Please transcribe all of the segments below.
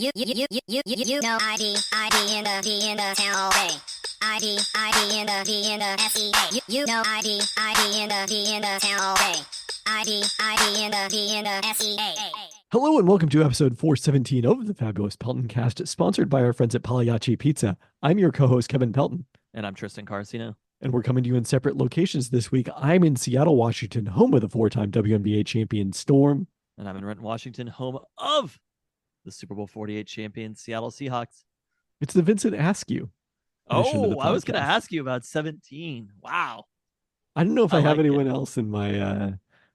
You know ID in the town all day. ID in the SEA. You know ID in the town all day. ID in the SEA. Hello and welcome to episode 417 of the fabulous Peltoncast, sponsored by our friends at Pagliacci Pizza. I'm your co-host, Kevin Pelton. And I'm Tristan Carcino. And we're coming to you in separate locations this week. I'm in Seattle, Washington, home of the four-time WNBA champion Storm. And I'm in Renton, Washington, home of the Super Bowl 48 champion Seattle Seahawks. It's the Vincent Askew. Oh, I was going to ask you about 17. Wow. I don't know if I have anyone else in my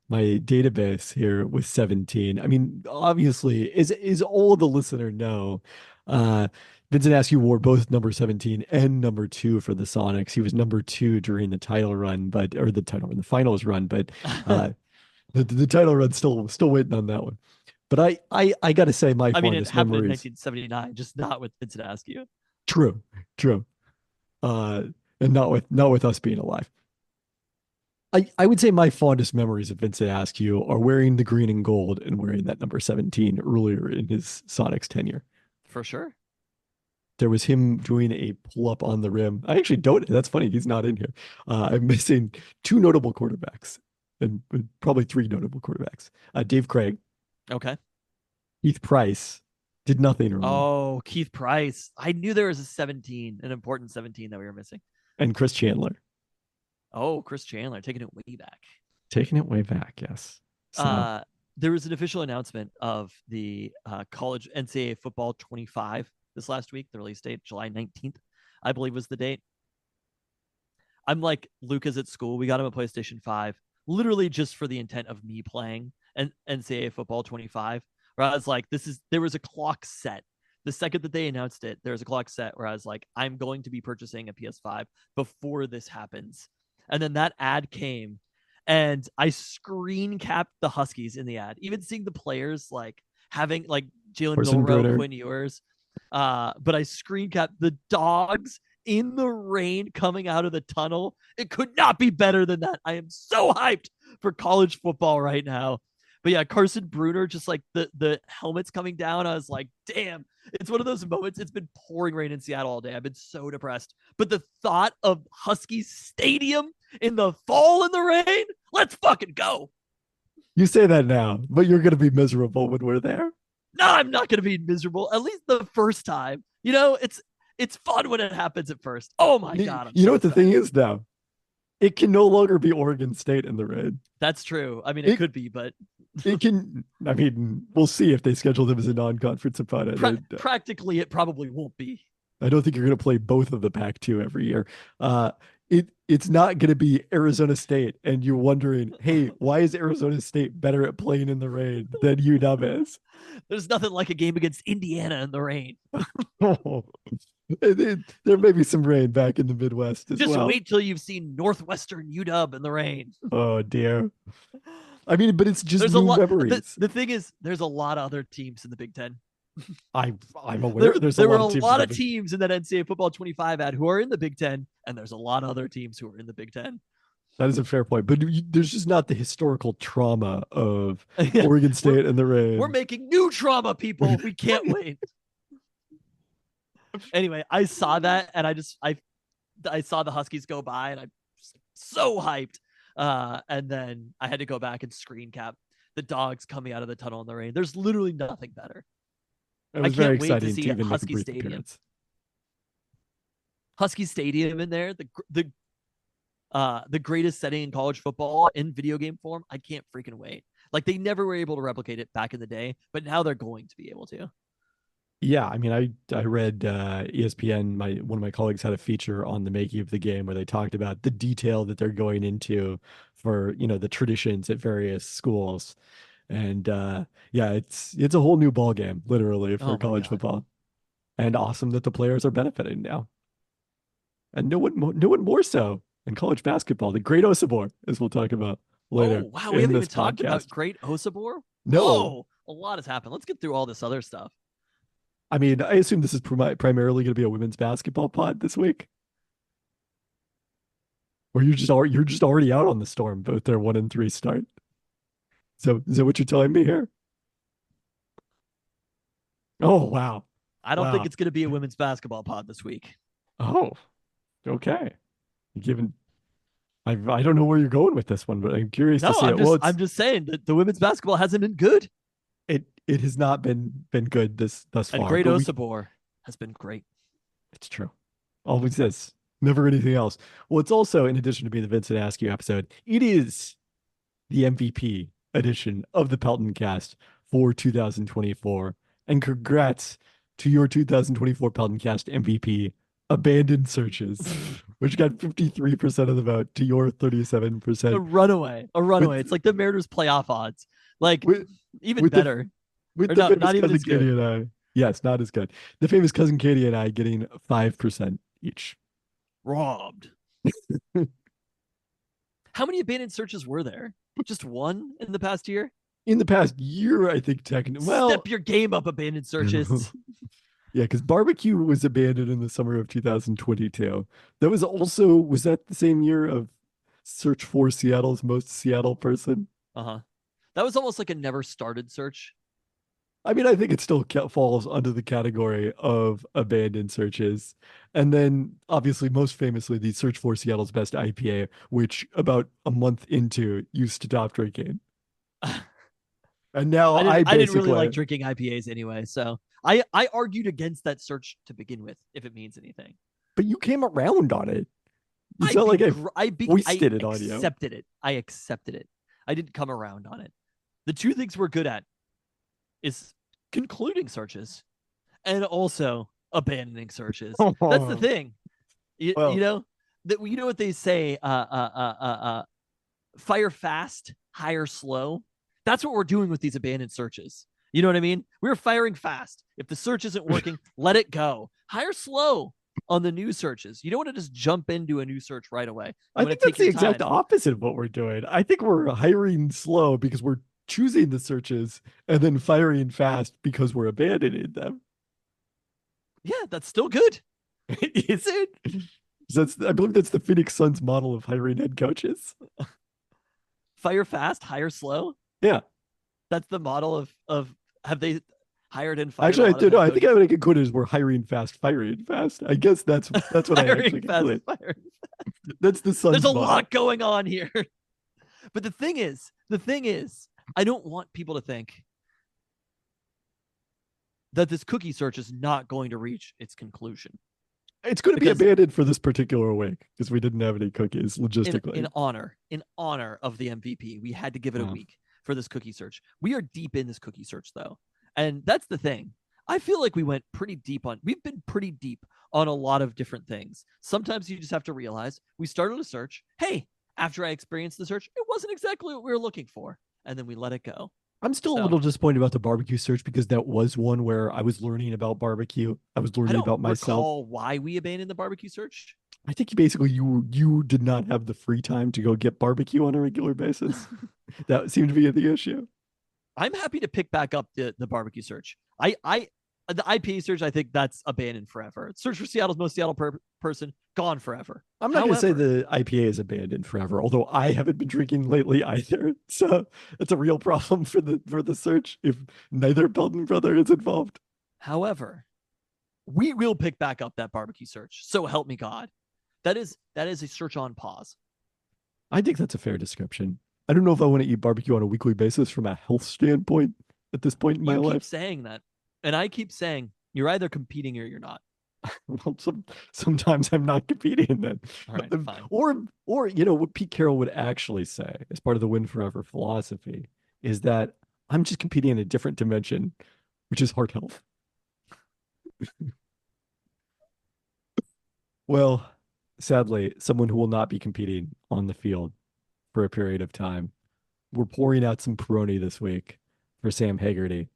my database here with 17. I mean, obviously, is all the listener know, Vincent Askew wore both number 17 and number 2 for the Sonics. He was number 2 during the the finals run, but the title run still waiting on that one. But I got to say, it happened in 1979, just not with Vincent Askew. True. And not with us being alive. I would say my fondest memories of Vincent Askew are wearing the green and gold and wearing that number 17 earlier in his Sonics tenure. For sure. There was him doing a pull-up on the rim. I actually don't. That's funny. He's not in here. I'm missing 2 notable quarterbacks and probably 3 notable quarterbacks. Dave Craig. Okay. Keith Price did nothing wrong. Oh, Keith Price. I knew there was a 17, an important 17 that we were missing. And Chris Chandler. Oh, Chris Chandler, taking it way back. Taking it way back, yes. So, there was an official announcement of the college NCAA football 25 this last week. The release date, July 19th, I believe was the date. I'm like, Luke is at school. We got him a PlayStation 5, literally just for the intent of me playing and NCAA football 25. Where I was like, there was a clock set. The second that they announced it, there was a clock set where I was like, I'm going to be purchasing a PS5 before this happens. And then that ad came and I screen capped the Huskies in the ad, even seeing the players like having like Jalen Milroe, Quinn Ewers. But I screen capped the Dogs in the rain coming out of the tunnel. It could not be better than that. I am so hyped for college football right now. But yeah, Carson Bruner, just like the helmets coming down. I was like, damn, it's one of those moments. It's been pouring rain in Seattle all day. I've been so depressed. But the thought of Huskies Stadium in the fall in the rain, let's fucking go. You say that now, but you're going to be miserable when we're there. No, I'm not going to be miserable. At least the first time. You know, it's fun when it happens at first. Oh my God. You know what the thing is now? It can no longer be Oregon State in the rain. That's true. I mean, it could be, but it can. I mean, we'll see if they schedule them as a non-conference opponent. Practically, it probably won't be. I don't think you're going to play both of the Pac-2 every year. It's not going to be Arizona State, and you're wondering, hey, why is Arizona State better at playing in the rain than UW is? There's nothing like a game against Indiana in the rain. There may be some rain back in the Midwest as well. Just wait till you've seen Northwestern UW in the rain. Oh, dear. I mean, but it's just memories. The thing is, there's a lot of other teams in the Big Ten. I'm aware. There were a lot of teams in that NCAA football 25 ad who are in the Big Ten, and there's a lot of other teams who are in the Big Ten. That is a fair point, but there's just not the historical trauma of Oregon State and the rain. We're making new trauma, people. We can't wait. Anyway, I saw that, and I saw the Huskies go by, and I'm so hyped. And then I had to go back and screen cap the Dogs coming out of the tunnel in the rain. There's literally nothing better. It was very exciting to even Husky Stadium. Husky Stadium in there, the greatest setting in college football in video game form. I can't freaking wait. Like, they never were able to replicate it back in the day, but now they're going to be able to. Yeah, I mean, I read ESPN. One of my colleagues had a feature on the making of the game where they talked about the detail that they're going into for, the traditions at various schools, and yeah, it's a whole new ball game, literally, for college football, and awesome that the players are benefiting now, and no one more so in college basketball. The Great Osabor, as we'll talk about later. Oh wow, we haven't even talked about Great Osabor. No, whoa, a lot has happened. Let's get through all this other stuff. I mean, I assume this is primarily going to be a women's basketball pod this week. Or you're just already out on the Storm, both their 1-3 start. So is that what you're telling me here? Oh, wow. I don't think Wow. it's going to be a women's basketball pod this week. Oh, okay. Given I don't know where you're going with this one, but I'm curious to No, see it. Well, I'm just saying that the women's basketball hasn't been good, it has not been good thus and far, Great but Osabor has been great. it's true. Always this. Never anything else. Well, it's also, in addition to being the Vincent Askew episode, it is the MVP edition of the Pelton Cast for 2024. And congrats to your 2024 Pelton Cast MVP, Abandoned Searches, which got 53% of the vote to your 37%. A runaway. With It's like the Mariners playoff odds, like with even with the better, with or the no, famous not even cousin as Katie good. and I. Yes, not as good. The famous cousin Katie and I getting 5% each. Robbed. How many abandoned searches were there? Just one in the past year? In the past year, I think technically, well, Step your game up, abandoned searches. yeah, because barbecue was abandoned in the summer of 2022. That was also, was that the same year of Search for Seattle's Most Seattle Person? Uh-huh. That was almost like a never started search. I mean, I think it still falls under the category of abandoned searches. And then, obviously, most famously, the Search for Seattle's Best IPA, which about a month into you stopped drinking. And now I I didn't really like basically, drinking IPAs anyway, so I argued against that search to begin with, if it means anything. but you came around on it. It's I not like I I foisted it on you. accepted it. I accepted it. I didn't come around on it. The two things we're good at is concluding searches and also abandoning searches. That's the thing. You Well, know that you know what they say. Fire fast, hire slow. That's what we're doing with these abandoned searches. You know what I mean? We're firing fast. If the search isn't working, let it go. Hire slow on the new searches. You don't want to just jump into a new search right away. You I want think to take that's the your exact time. opposite of what we're doing. I think we're hiring slow because we're choosing the searches and then firing fast because we're abandoning them. Yeah, that's still good. Is it? That's, I believe that's the Phoenix Suns model of hiring head coaches. Fire fast, hire slow. Yeah. That's the model of have they hired and fired a Actually, I lot of don't know. head I think coaches? I would make it good as we're hiring fast, firing fast. I guess that's what I Hiring actually fast, conclude. firing. That's the There's a Suns model. lot going on here. But the thing is, I don't want people to think that this cookie search is not going to reach its conclusion. It's going to be Because abandoned for this particular week because we didn't have any cookies logistically. in honor of the MVP, we had to give it a Wow. week for this cookie search. We are deep in this cookie search though. And that's the thing. I feel like we've been pretty deep on a lot of different things. Sometimes you just have to realize we started a search. Hey, after I experienced the search, it wasn't exactly what we were looking for. And then we let it go. I'm still a So little disappointed about the barbecue search because that was one where I was learning about barbecue. I was I learning don't about myself. recall why we abandoned the barbecue search. I think basically you did not have the free time to go get barbecue on a regular basis. That seemed to be the issue. I'm happy to pick back up the barbecue search. I the IPA search, I think that's abandoned forever. Search for Seattle's most Seattle person, gone forever. I'm not going to say However, the IPA is abandoned forever, although I haven't been drinking lately either. So it's a real problem for the search if neither Pelton brother is involved. however, we will pick back up that barbecue search. So help me God. That is a search on pause. I think that's a fair description. I don't know if I want to eat barbecue on a weekly basis from a health standpoint at this point in my You keep life. saying that, and I keep saying you're either competing or you're not. Well, sometimes I'm not competing then. All right, fine. Or you know what Pete Carroll would actually say as part of the Win Forever philosophy is that I'm just competing in a different dimension, which is heart health. Well, sadly, someone who will not be competing on the field for a period of time. We're pouring out some Peroni this week for Sam Haggerty,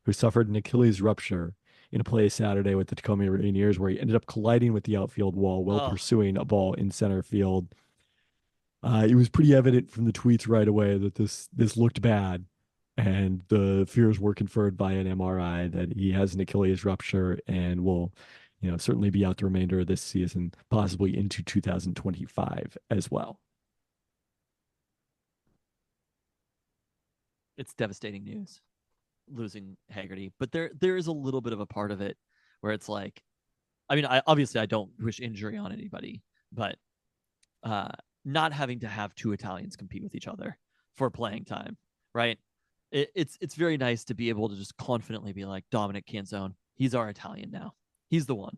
who suffered an Achilles rupture in a play Saturday with the Tacoma Rainiers, where he ended up colliding with the outfield wall while Oh, pursuing a ball in center field. It was pretty evident from the tweets right away that this looked bad, and the fears were confirmed by an MRI that he has an Achilles rupture and will, certainly be out the remainder of this season, possibly into 2025 as well. it's devastating news. losing Haggerty, but there is a little bit of a part of it where it's like, I mean, I don't wish injury on anybody, but uh, not having to have two Italians compete with each other for playing time, right? It's very nice to be able to just confidently be like Dominic Canzone, he's our Italian now, he's the one.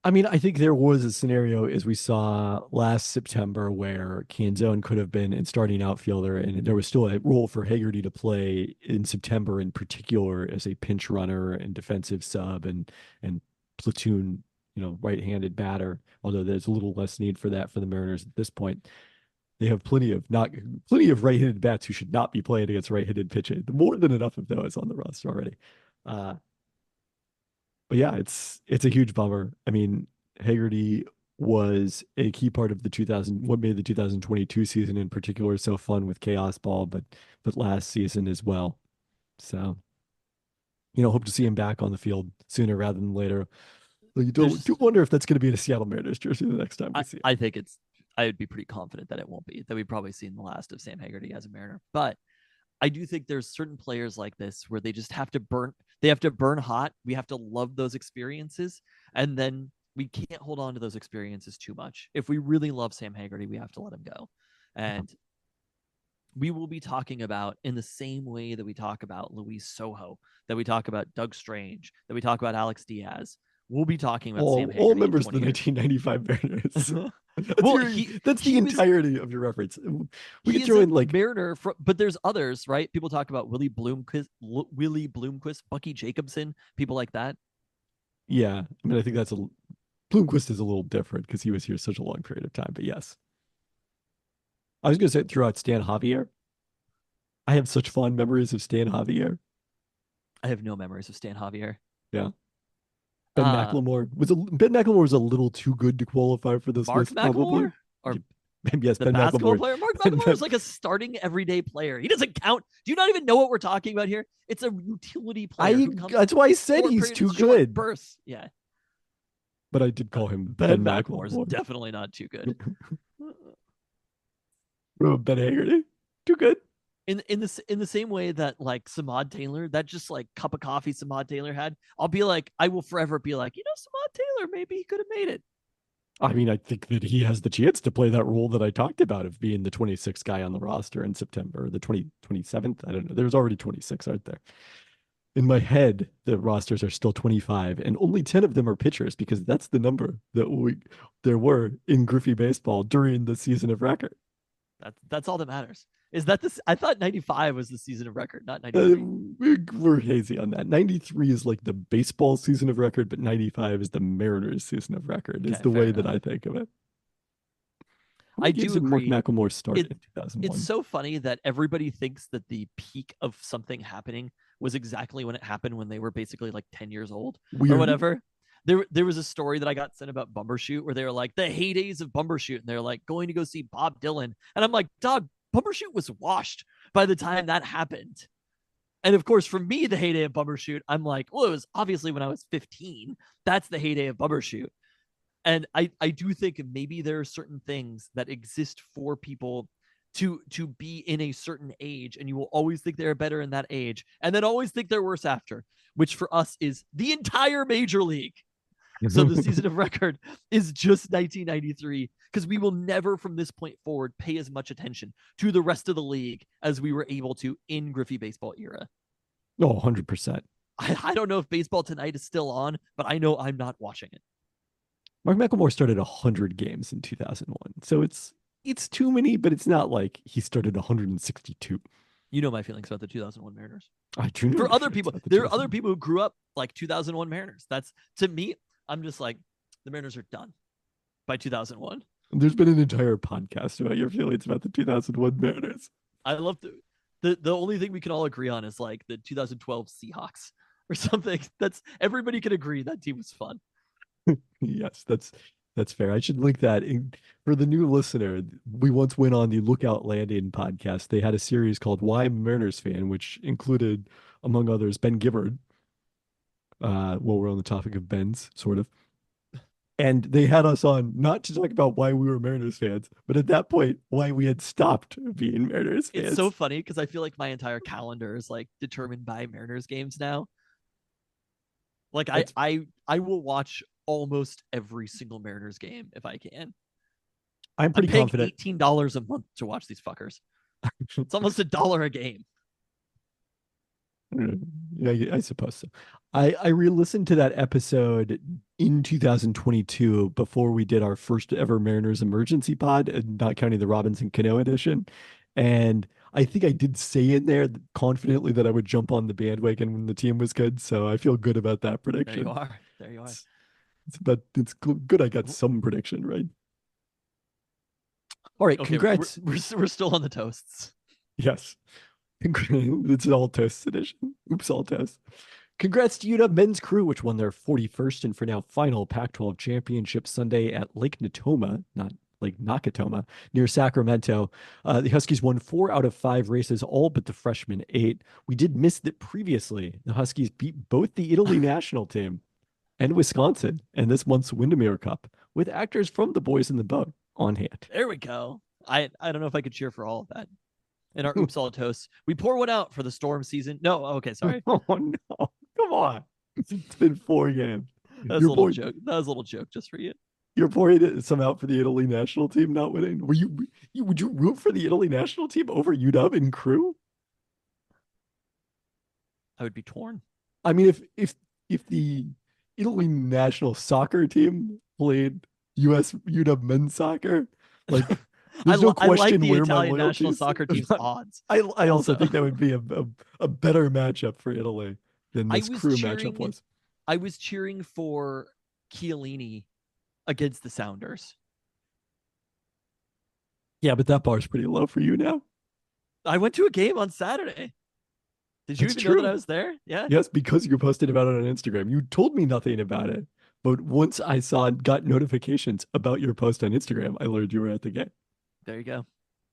I mean, I think there was a scenario as we saw last September where Canzone could have been a starting outfielder, and there was still a role for Haggerty to play in September, in particular as a pinch runner and defensive sub and platoon, right-handed batter. Although there's a little less need for that for the Mariners at this point. They have plenty of right-handed bats who should not be playing against right-handed pitching. More than enough of those on the roster already. But yeah, it's a huge bummer. I mean, Haggerty was a key part of what made the 2022 season in particular so fun with Chaos Ball, but last season as well. So, hope to see him back on the field sooner rather than later. You do wonder if that's going to be in a Seattle Mariners jersey the next time we see him. I think I would be pretty confident that it won't be, that we've probably seen the last of Sam Haggerty as a Mariner. But I do think there's certain players like this where they just have to burn hot. We have to love those experiences. And then we can't hold on to those experiences too much. If we really love Sam Haggerty, we have to let him go. And we will be talking about, in the same way that we talk about Luis Sojo, that we talk about Doug Strange, that we talk about Alex Diaz, we'll be talking about Sam Haggerty. All members of the 1995 Mariners. That's the entirety of your reference. We could throw in like Mariner, but there's others, right? People talk about Willie Bloomquist, Bucky Jacobson, people like that. Yeah, I mean, I think Bloomquist is a little different because he was here such a long period of time. But yes, I was going to say throughout Stan Javier. I have such fond memories of Stan Javier. I have no memories of Stan Javier. Yeah. Ben McLemore was a little too good to qualify for this list, probably. Or yes, the Ben basketball McLemore. player. Mark McLemore is like a starting everyday player. He doesn't count. Do you not even know what we're talking about here? It's a utility player. That's why I said he's too good. Bursts. Yeah. But I did call him Ben McLemore is definitely not too good. Ben Haggerty, too good. In the same way that like Samad Taylor, that just like cup of coffee Samad Taylor had, I will forever be like, Samad Taylor, maybe he could have made it. I mean, I think that he has the chance to play that role that I talked about of being the 26th guy on the roster in September, the 27th. I don't know. There's already 26, aren't there? In my head, the rosters are still 25, and only 10 of them are pitchers because that's the number that there were in Griffey baseball during the season of record. That's all that matters. Is that this? I thought 95 was the season of record, not 93. We're hazy on that. 93 is like the baseball season of record, but 95 is the Mariners season of record. Is the way that I think of it. I do agree. Mark McLemore started in 2001. It's so funny that everybody thinks that the peak of something happening was exactly when it happened when they were basically like 10 years old or whatever. There was a story that I got sent about Bumbershoot where they were like the heydays of Bumbershoot, and they're like going to go see Bob Dylan, and I'm like, dog, Bumbershoot was washed by the time that happened. And of course, for me, the heyday of Bumbershoot, I'm like, well, it was obviously when I was 15. That's the heyday of Bumbershoot. And I do think maybe there are certain things that exist for people to be in a certain age, and you will always think they're better in that age, and then always think they're worse after, which for us is the entire major league. So the season of record is just 1993, because we will never from this point forward pay as much attention to the rest of the league as we were able to in Griffey baseball era. Oh, 100%. I don't know if Baseball Tonight is still on, but I know I'm not watching it. Mark McLemore started 100 games in 2001. So it's too many, but it's not like he started 162. You know my feelings about the 2001 Mariners. I do know. For other people, there are other people who grew up like 2001 Mariners. That's, to me, I'm just like, the Mariners are done by 2001. There's been an entire podcast about your feelings about the 2001 Mariners. I love the only thing we can all agree on is like the 2012 Seahawks or something. That's, everybody can agree that team was fun. Yes, that's fair. I should link that for the new listener. We once went on the Lookout Landing podcast. They had a series called Why I'm a Mariners Fan, which included, among others, Ben Gibbard. Well, we're on the topic of Ben's, sort of. And they had us on not to talk about why we were Mariners fans, but at that point, why we had stopped being Mariners It's fans. so funny because I feel like my entire calendar is like determined by Mariners games now. Like I will watch almost every single Mariners game if I can. I'm I'm pretty paying confident. $18 a month to watch these fuckers. It's almost $1 a game. Yeah, I suppose so. I re-listened to that episode in 2022 before we did our first ever Mariners emergency pod, not counting the Robinson Cano edition. And I think I did say in there confidently that I would jump on the bandwagon when the team was good. So I feel good about that There you prediction. are. There you are. It's good I got some prediction right. All right, Okay, congrats. we're still on the toasts. Yes. It's an all toast edition. Oops, all toast. Congrats to UW men's crew, which won their 41st and for now final Pac-12 championship Sunday at Lake Natoma, not Lake Nakatoma, near Sacramento. The Huskies won 4 out of 5 races, all but the freshman 8. We did miss that previously. The Huskies beat both the Italy national team and Wisconsin in this month's Windermere Cup, with actors from The Boys in the Boat on hand. There we go. I don't know if I could cheer for all of that. In our Oops All Toasts, we pour one out for the Storm season. No, okay, sorry. Oh no. Come on. It's been 4 games. That was a little joke. That was a little joke just for you. You're pouring some out for the Italy national team not winning. Would you root for the Italy national team over UW and crew? I would be torn. I mean, if the Italy national soccer team played US UW men's soccer, like there's no question I like the where Italian my national loyalties. soccer team's odds. I also think that would be a better matchup for Italy than this crew matchup was. I was cheering for Chiellini against the Sounders. Yeah, but that bar's pretty low for you now. I went to a game on Saturday. Did you even know that I was there? Yeah. Yes, because you posted about it on Instagram. You told me nothing about it. But once I got notifications about your post on Instagram, I learned you were at the game. There you go.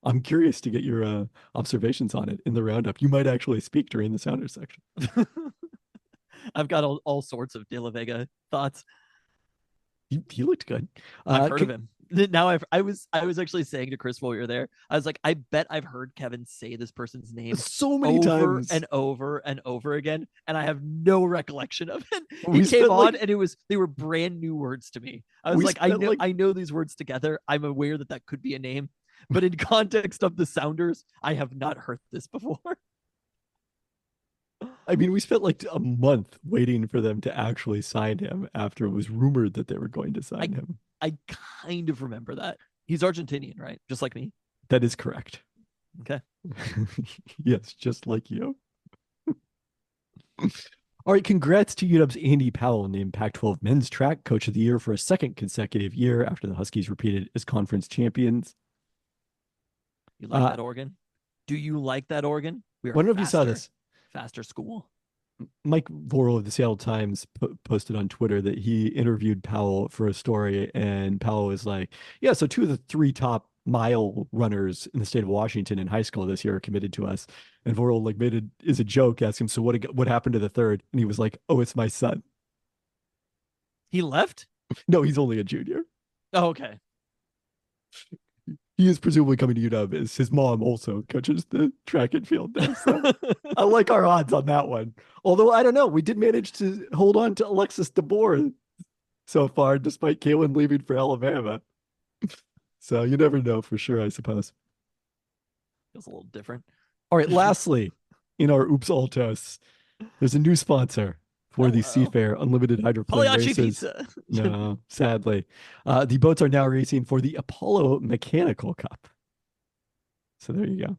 I'm curious to get your observations on it in the roundup. You might actually speak during the Sounders section. I've got all sorts of De La Vega thoughts. He looked good. I've heard of him. Now I was actually saying to Chris while we were there, I was like, I bet I've heard Kevin say this person's name so many times and over again, and I have no recollection of it. He came on and they were brand new words to me. I was like, I know these words together. I'm aware that could be a name, but in context of the Sounders, I have not heard this before. I mean, we spent like a month waiting for them to actually sign him after it was rumored that they were going to sign him. I kind of remember that. He's Argentinian, right? Just like me. That is correct. Okay. Yes, just like you. All right, congrats to UW's Andy Powell, named Pac-12 Men's Track Coach of the Year for a second consecutive year after the Huskies repeated as conference champions. You like that organ? Do you like that organ? I don't know if you saw this. Faster school. Mike Vorel of the Seattle Times posted on Twitter that he interviewed Powell for a story, and Powell was like, yeah, so 2 of the 3 top mile runners in the state of Washington in high school this year are committed to us. And Vorel like made it as a joke, asked him, so what happened to the third? And he was like, oh, it's my son. He left? No, he's only a junior. Oh, okay. He is presumably coming to UW, as his mom also coaches the track and field there. So I like our odds on that one. Although, I don't know, we did manage to hold on to Alexis DeBoer so far, despite Kalen leaving for Alabama. So you never know for sure, I suppose. Feels a little different. All right, lastly, in our Oops All Toasts, there's a new sponsor for the Seafair Unlimited Hydroplane races. Pizza. No, sadly. The boats are now racing for the Apollo Mechanical Cup. So there you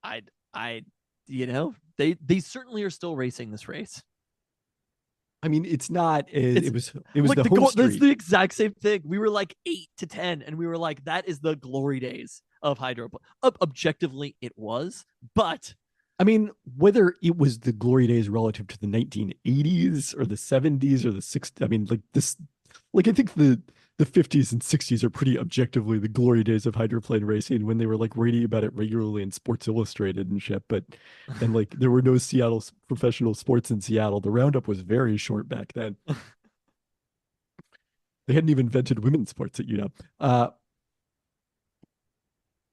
go. They certainly are still racing this race. I mean, it's not. It was like the home street. That's the exact same thing. We were like 8 to 10, and we were like, that is the glory days of hydroplane. Objectively, it was, but I mean, whether it was the glory days relative to the 1980s or the 70s or the 60s, I mean, like this, like I think the the 50s and 60s are pretty objectively the glory days of hydroplane racing when they were like reading about it regularly in Sports Illustrated and shit. But and like there were no professional sports in Seattle. The roundup was very short back then. They hadn't even invented women's sports at UW.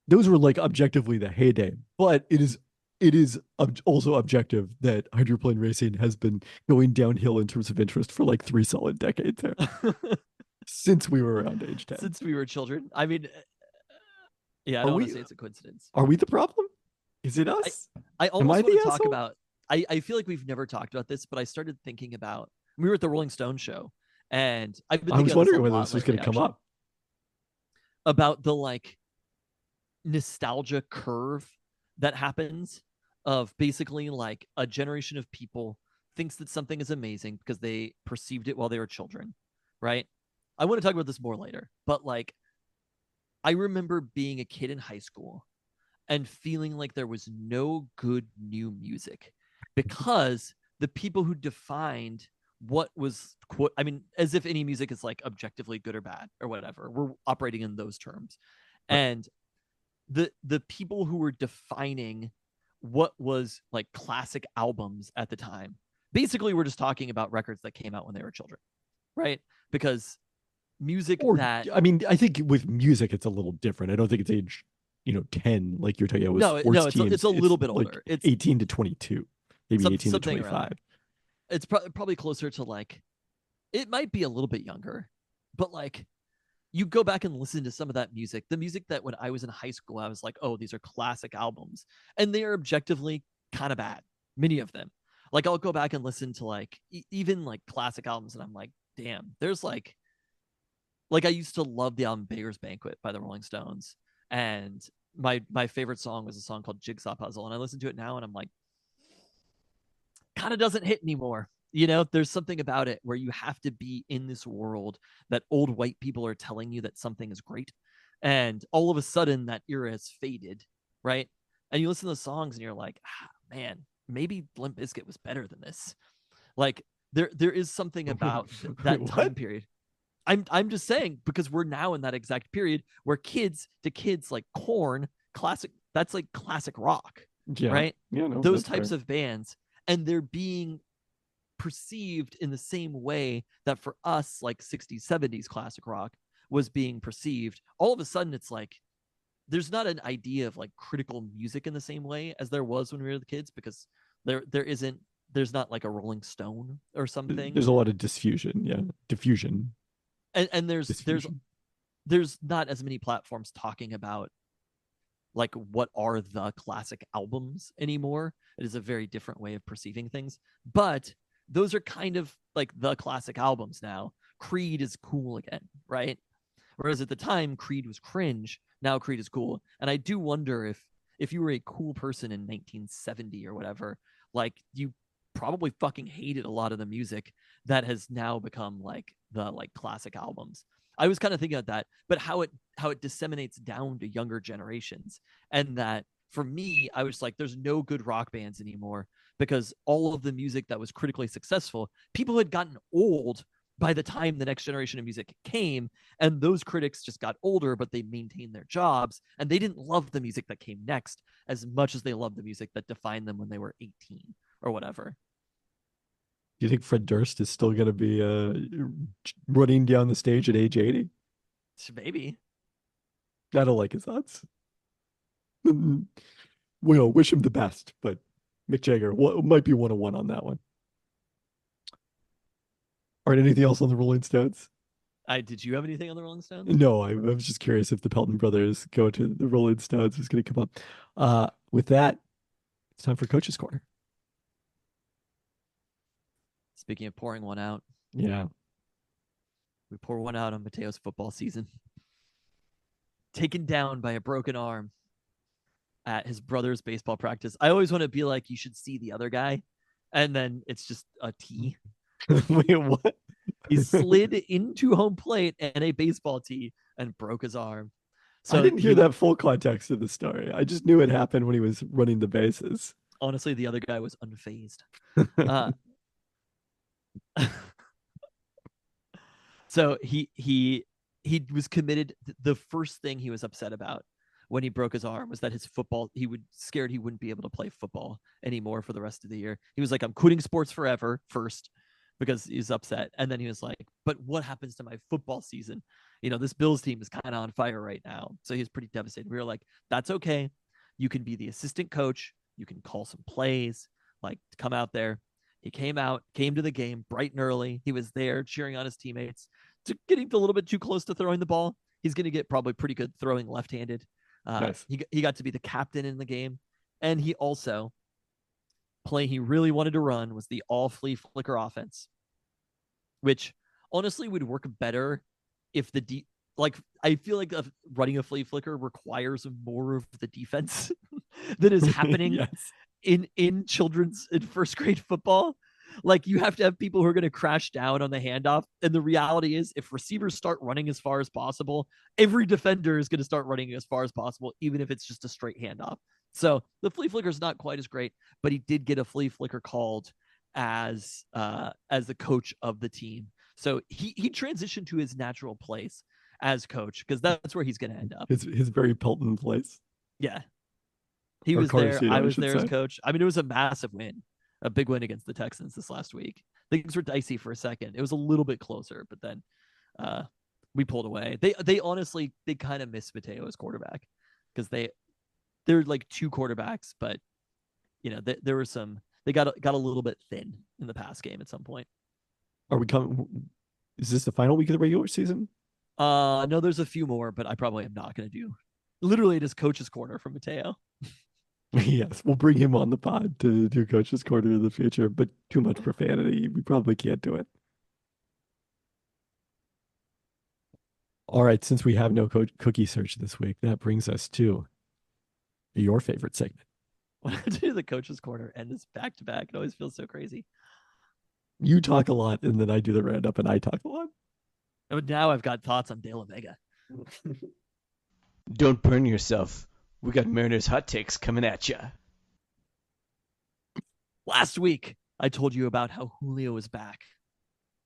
Those were like objectively the heyday, but it is also objective that hydroplane racing has been going downhill in terms of interest for like 3 solid decades there since we were around age 10. Since we were children. I mean, yeah, I Are don't want we to say it's a coincidence. are we the problem? Is it us? I Am almost I want the to talk asshole? about. I feel like we've never talked about this, but I started thinking about. We were at the Rolling Stone show, and I've been I thinking was about this a wondering whether lot this was going lately, to come actually, up. about the like nostalgia curve that happens of basically like a generation of people thinks that something is amazing because they perceived it while they were children, right? I want to talk about this more later, but like I remember being a kid in high school and feeling like there was no good new music because the people who defined what was quote I mean as if any music is like objectively good or bad or whatever, we're operating in those terms. Right. And the people who were defining what was like classic albums at the time basically we're just talking about records that came out when they were children, right? Because music Or that I mean, I think with music it's a little different. I don't think it's age, 10 like you're talking about with sports it's teams. a little It's bit like older. It's 18 to 22, maybe 18 to something around 25. there. It's probably closer to like it might be a little bit younger, but like you go back and listen to some of that music, the music that when I was in high school, I was like, oh, these are classic albums. And they are objectively kind of bad, many of them. Like I'll go back and listen to like even like classic albums, and I'm like, damn, there's like I used to love the album Beggars Banquet by the Rolling Stones. And my favorite song was a song called Jigsaw Puzzle. And I listen to it now and I'm like, kind of doesn't hit anymore. There's something about it where you have to be in this world that old white people are telling you that something is great. And all of a sudden that era has faded, right? And you listen to the songs and you're like, man, maybe Limp Bizkit was better than this. Like there is something about that time period. I'm just saying because we're now in that exact period where kids like Korn, classic, that's like classic rock, Yeah. right? Yeah, no, Those that's types fair. of bands, and they're being perceived in the same way that for us like 60s 70s classic rock was being perceived. All of a sudden it's like there's not an idea of like critical music in the same way as there was when we were the kids, because there's not like a Rolling Stone or something. There's a lot of diffusion. Yeah. Diffusion. And Diffusion. there's not as many platforms talking about like what are the classic albums anymore. It is a very different way of perceiving things, but those are kind of like the classic albums now. Creed is cool again, right? Whereas at the time Creed was cringe, now Creed is cool. And I do wonder if you were a cool person in 1970 or whatever, like you probably fucking hated a lot of the music that has now become like the like classic albums. I was kind of thinking about that, but how it disseminates down to younger generations. And that for me, I was like, there's no good rock bands anymore because all of the music that was critically successful, people had gotten old by the time the next generation of music came, and those critics just got older, but they maintained their jobs and they didn't love the music that came next as much as they loved the music that defined them when they were 18 or whatever. Do you think Fred Durst is still going to be running down the stage at age 80? Maybe. I don't like his odds. Well, wish him the best, but Mick Jagger might be 101 on that one. All right, anything else on the Rolling Stones? Did you have anything on the Rolling Stones? No, I was just curious if the Pelton brothers go to the Rolling Stones is going to come up. With that, it's time for Coach's Corner. Speaking of pouring one out, Yeah. we pour one out on Mateo's football season. Taken down by a broken arm at his brother's baseball practice. I always want to be like, you should see the other guy. And then it's just a tee. Wait, what? He slid into home plate and a baseball tee and broke his arm. So I didn't hear that full context of the story. I just knew it happened when he was running the bases. Honestly, the other guy was unfazed. So he he was committed. The first thing he was upset about when he broke his arm was that his football, scared he wouldn't be able to play football anymore for the rest of the year. He was like, I'm quitting sports forever first because he's upset. And then he was like, but what happens to my football season? This Bills team is kind of on fire right now. So he's pretty devastated. We were like, that's okay. You can be the assistant coach. You can call some plays, like come out there. He came to the game bright and early. He was there cheering on his teammates, getting a little bit too close to throwing the ball. He's going to get probably pretty good throwing left-handed. Nice. He got to be the captain in the game. And he also, play he really wanted to run was the all flea flicker offense, which honestly would work better if I feel like running a flea flicker requires more of the defense that is happening Yes. in children's in first grade football. Like you have to have people who are going to crash down on the handoff. And the reality is if receivers start running as far as possible, every defender is going to start running as far as possible, even if it's just a straight handoff. So the flea flicker is not quite as great, but he did get a flea flicker called as the coach of the team. So he transitioned to his natural place as coach because that's where he's going to end up. His very Pelton place. Yeah. He Or was there. Cartagena, I I was should there as say. coach. I mean, it was a massive win, a big win against the Texans this last week. Things were dicey for a second. It was a little bit closer, but then we pulled away. They honestly kind of miss Mateo as quarterback because they're like two quarterbacks, but there were some. They got a little bit thin in the pass game at some point. Are we coming? Is this the final week of the regular season? No, there's a few more, but I probably am not going to do. Literally, it is coach's corner for Mateo. Yes, we'll bring him on the pod to do coach's corner in the future, but too much profanity. We probably can't do it. All right, since we have no cookie search this week, that brings us to your favorite segment. When I do the coach's corner and this back to back, it always feels so crazy. You talk a lot, and then I do the roundup, and I talk a lot. But now I've got thoughts on De La Vega. Don't burn yourself. We got Mariners hot takes coming at ya. Last week, I told you about how Julio is back.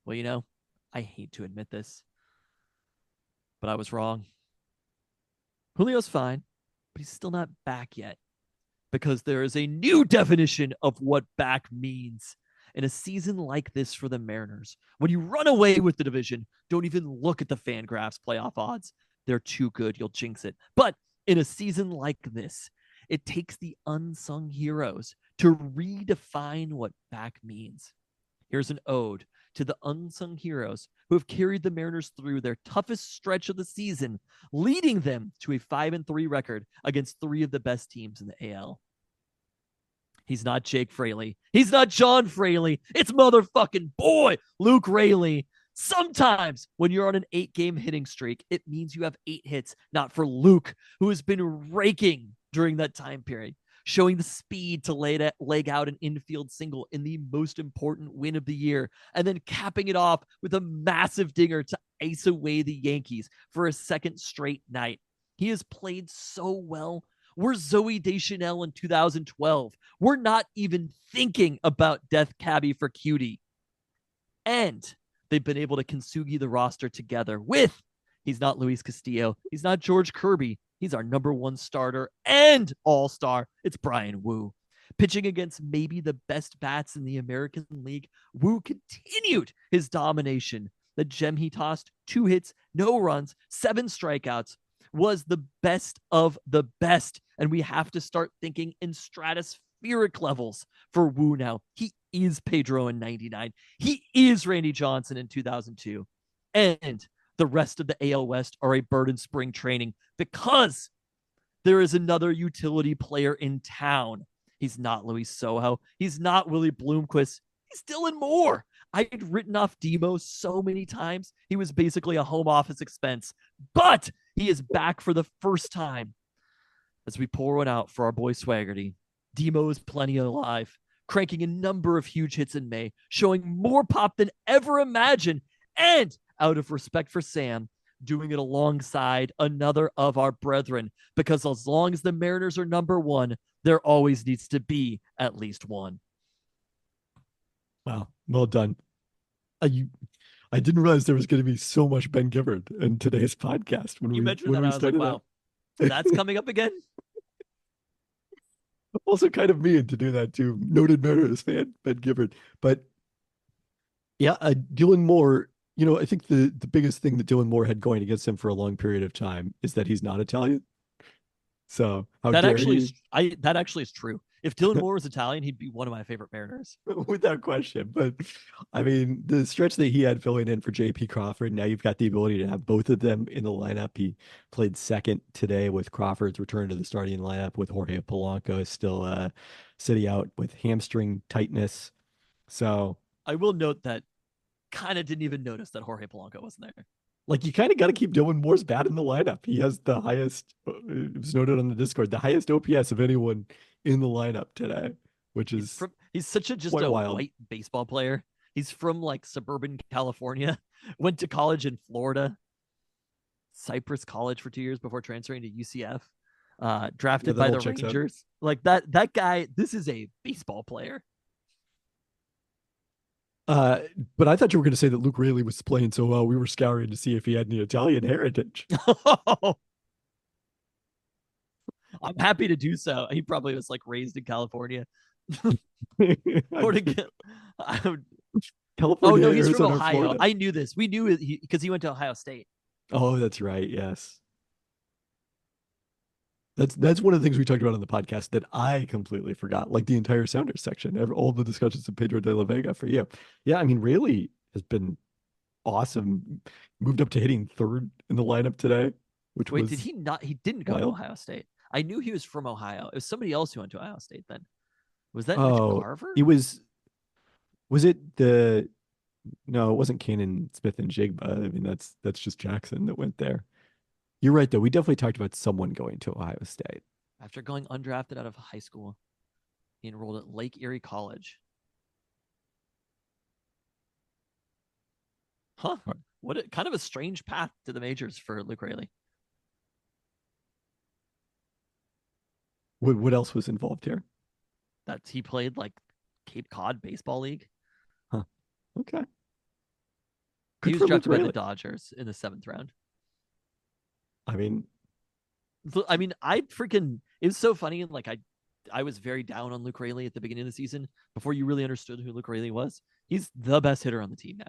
Well, I hate to admit this, but I was wrong. Julio's fine, but he's still not back yet because there is a new definition of what back means. In a season like this for the Mariners, when you run away with the division, don't even look at the Fangraphs playoff odds. They're too good. You'll jinx it. But in a season like this, it takes the unsung heroes to redefine what back means. Here's an ode to the unsung heroes who have carried the Mariners through their toughest stretch of the season, leading them to a 5-3 record against three of the best teams in the AL. He's not Jake Fraley. He's not John Fraley. It's motherfucking boy, Luke Raley. Sometimes when you're on an 8-game hitting streak, it means you have 8 hits, not for Luke, who has been raking during that time period, showing the speed to leg out an infield single in the most important win of the year, and then capping it off with a massive dinger to ice away the Yankees for a second straight night. He has played so well. We're Zoe Deschanel in 2012. We're not even thinking about Death Cabbie for Cutie. And they've been able to kintsugi the roster together with, he's not Luis Castillo, he's not George Kirby, he's our number one starter and all-star. It's Brian Wu. Pitching against maybe the best bats in the American League, Wu continued his domination. The gem he tossed, 2 hits, no runs, 7 strikeouts, was the best of the best. And we have to start thinking in stratospheric levels for Wu now. He is Pedro in 99. He is Randy Johnson in 2002. And the rest of the AL West are a bird in spring training because there is another utility player in town. He's not Luis Sojo. He's not Willie Bloomquist. He's Dylan Moore. I had written off Demo so many times. He was basically a home office expense, but he is back for the first time. As we pour one out for our boy Swaggerty, Demo is plenty alive, cranking a number of huge hits in May, showing more pop than ever imagined, and out of respect for Sam, doing it alongside another of our brethren, because as long as the Mariners are number one, there always needs to be at least one. Wow, well done. I didn't realize there was going to be so much Ben Gibbard in today's podcast You mentioned when that, we I was like, started wow, that. that's coming up again. Also kind of mean to do that to noted Mariners fan Ben Gibbard. But yeah, Dylan Moore, I think the biggest thing that Dylan Moore had going against him for a long period of time is that he's not Italian. So how That dare actually he? is that actually is true. If Dylan Moore was Italian, he'd be one of my favorite Mariners. Without question. But I mean, the stretch that he had filling in for JP Crawford, now you've got the ability to have both of them in the lineup. He played second today with Crawford's return to the starting lineup with Jorge Polanco still sitting out with hamstring tightness. So I will note that kind of didn't even notice that Jorge Polanco wasn't there. like you kind of got to keep Dylan Moore's bat in the lineup. He has the highest, it was noted on the Discord, the highest OPS of anyone in the lineup today, which is He's such a just quite a wild. white baseball player. He's from like suburban California, went to college in Florida, Cypress College for 2 years before transferring to UCF. Drafted that by all the checks out. Rangers. Like that guy, this is a baseball player. But I thought you were going to say that Luke Raley was playing so well. We were scouring to see if he had any Italian heritage. I'm happy to do so. He probably was like raised in California. California, Oh no, he's from Arizona, Ohio. Florida. I knew this. We knew it because he went to Ohio State. Oh, that's right. Yes. That's one of the things we talked about on the podcast that I completely forgot, like the entire Sounders section, all the discussions of Pedro de la Vega for you. Yeah, I mean, Raley has been awesome. Moved up to hitting third in the lineup today, which Wait, was did he not? He didn't go to wild. Ohio State. I knew he was from Ohio. It was somebody else who went to Ohio State then. Was that Mitch Oh, Garver? it was it the no, it wasn't Cannon Smith and Jigba. I mean, that's just Jackson that went there. You're right, though. We definitely talked about someone going to Ohio State. After going undrafted out of high school, he enrolled at Lake Erie College. Huh. What kind of a strange path to the majors for Luke Raley. What else was involved here? That he played like Cape Cod Baseball League. Huh. Okay. He Good was for Luke drafted by the Raley. Dodgers in the 7th round. I mean, it was so funny. Like I was very down on Luke Raley at the beginning of the season before you really understood who Luke Raley was. He's the best hitter on the team now.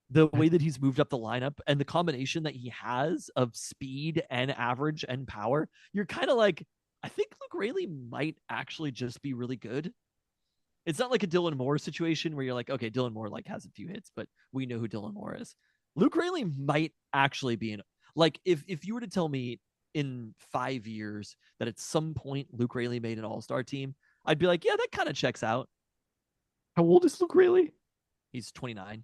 The way that he's moved up the lineup and the combination that he has of speed and average and power, you're kind of like, I think Luke Raley might actually just be really good. It's not like a Dylan Moore situation where you're like, okay, Dylan Moore like has a few hits, but we know who Dylan Moore is. Luke Raley might actually be if you were to tell me in 5 years that at some point Luke Raley made an all-star team, I'd be like, yeah, that kind of checks out. how old is Luke Raley? He's 29.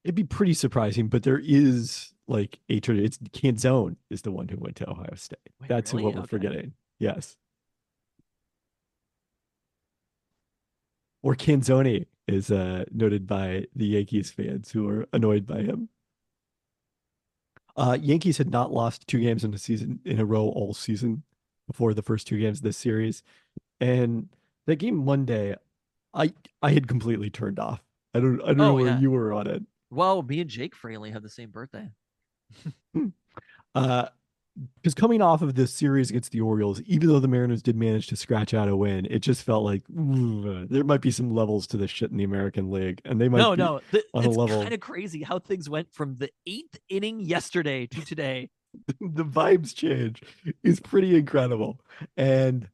It'd be pretty surprising, but there is like it's Canzone is the one who went to Ohio State. Wait, That's really? what we're Okay. forgetting. Yes. Or Canzone is noted by the Yankees fans who are annoyed by him. Yankees had not lost 2 games in a season in a row all season before the first 2 games of this series. And that game Monday, I had completely turned off. I don't know where you were on it. Well, me and Jake Fraley have the same birthday. Because coming off of this series against the Orioles, even though the Mariners did manage to scratch out a win, it just felt like there might be some levels to this shit in the American League, and they might be on a level. It's kind of crazy how things went from the 8th inning yesterday to today. The vibes change is pretty incredible, and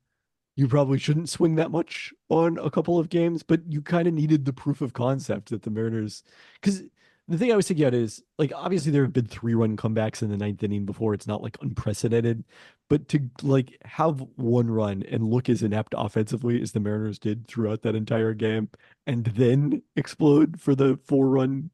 you probably shouldn't swing that much on a couple of games, but you kind of needed the proof of concept that the Mariners, because the thing I was thinking about is like obviously there have been 3-run comebacks in the 9th inning before. It's not like unprecedented, but to like have 1 run and look as inept offensively as the Mariners did throughout that entire game, and then explode for the 4 runs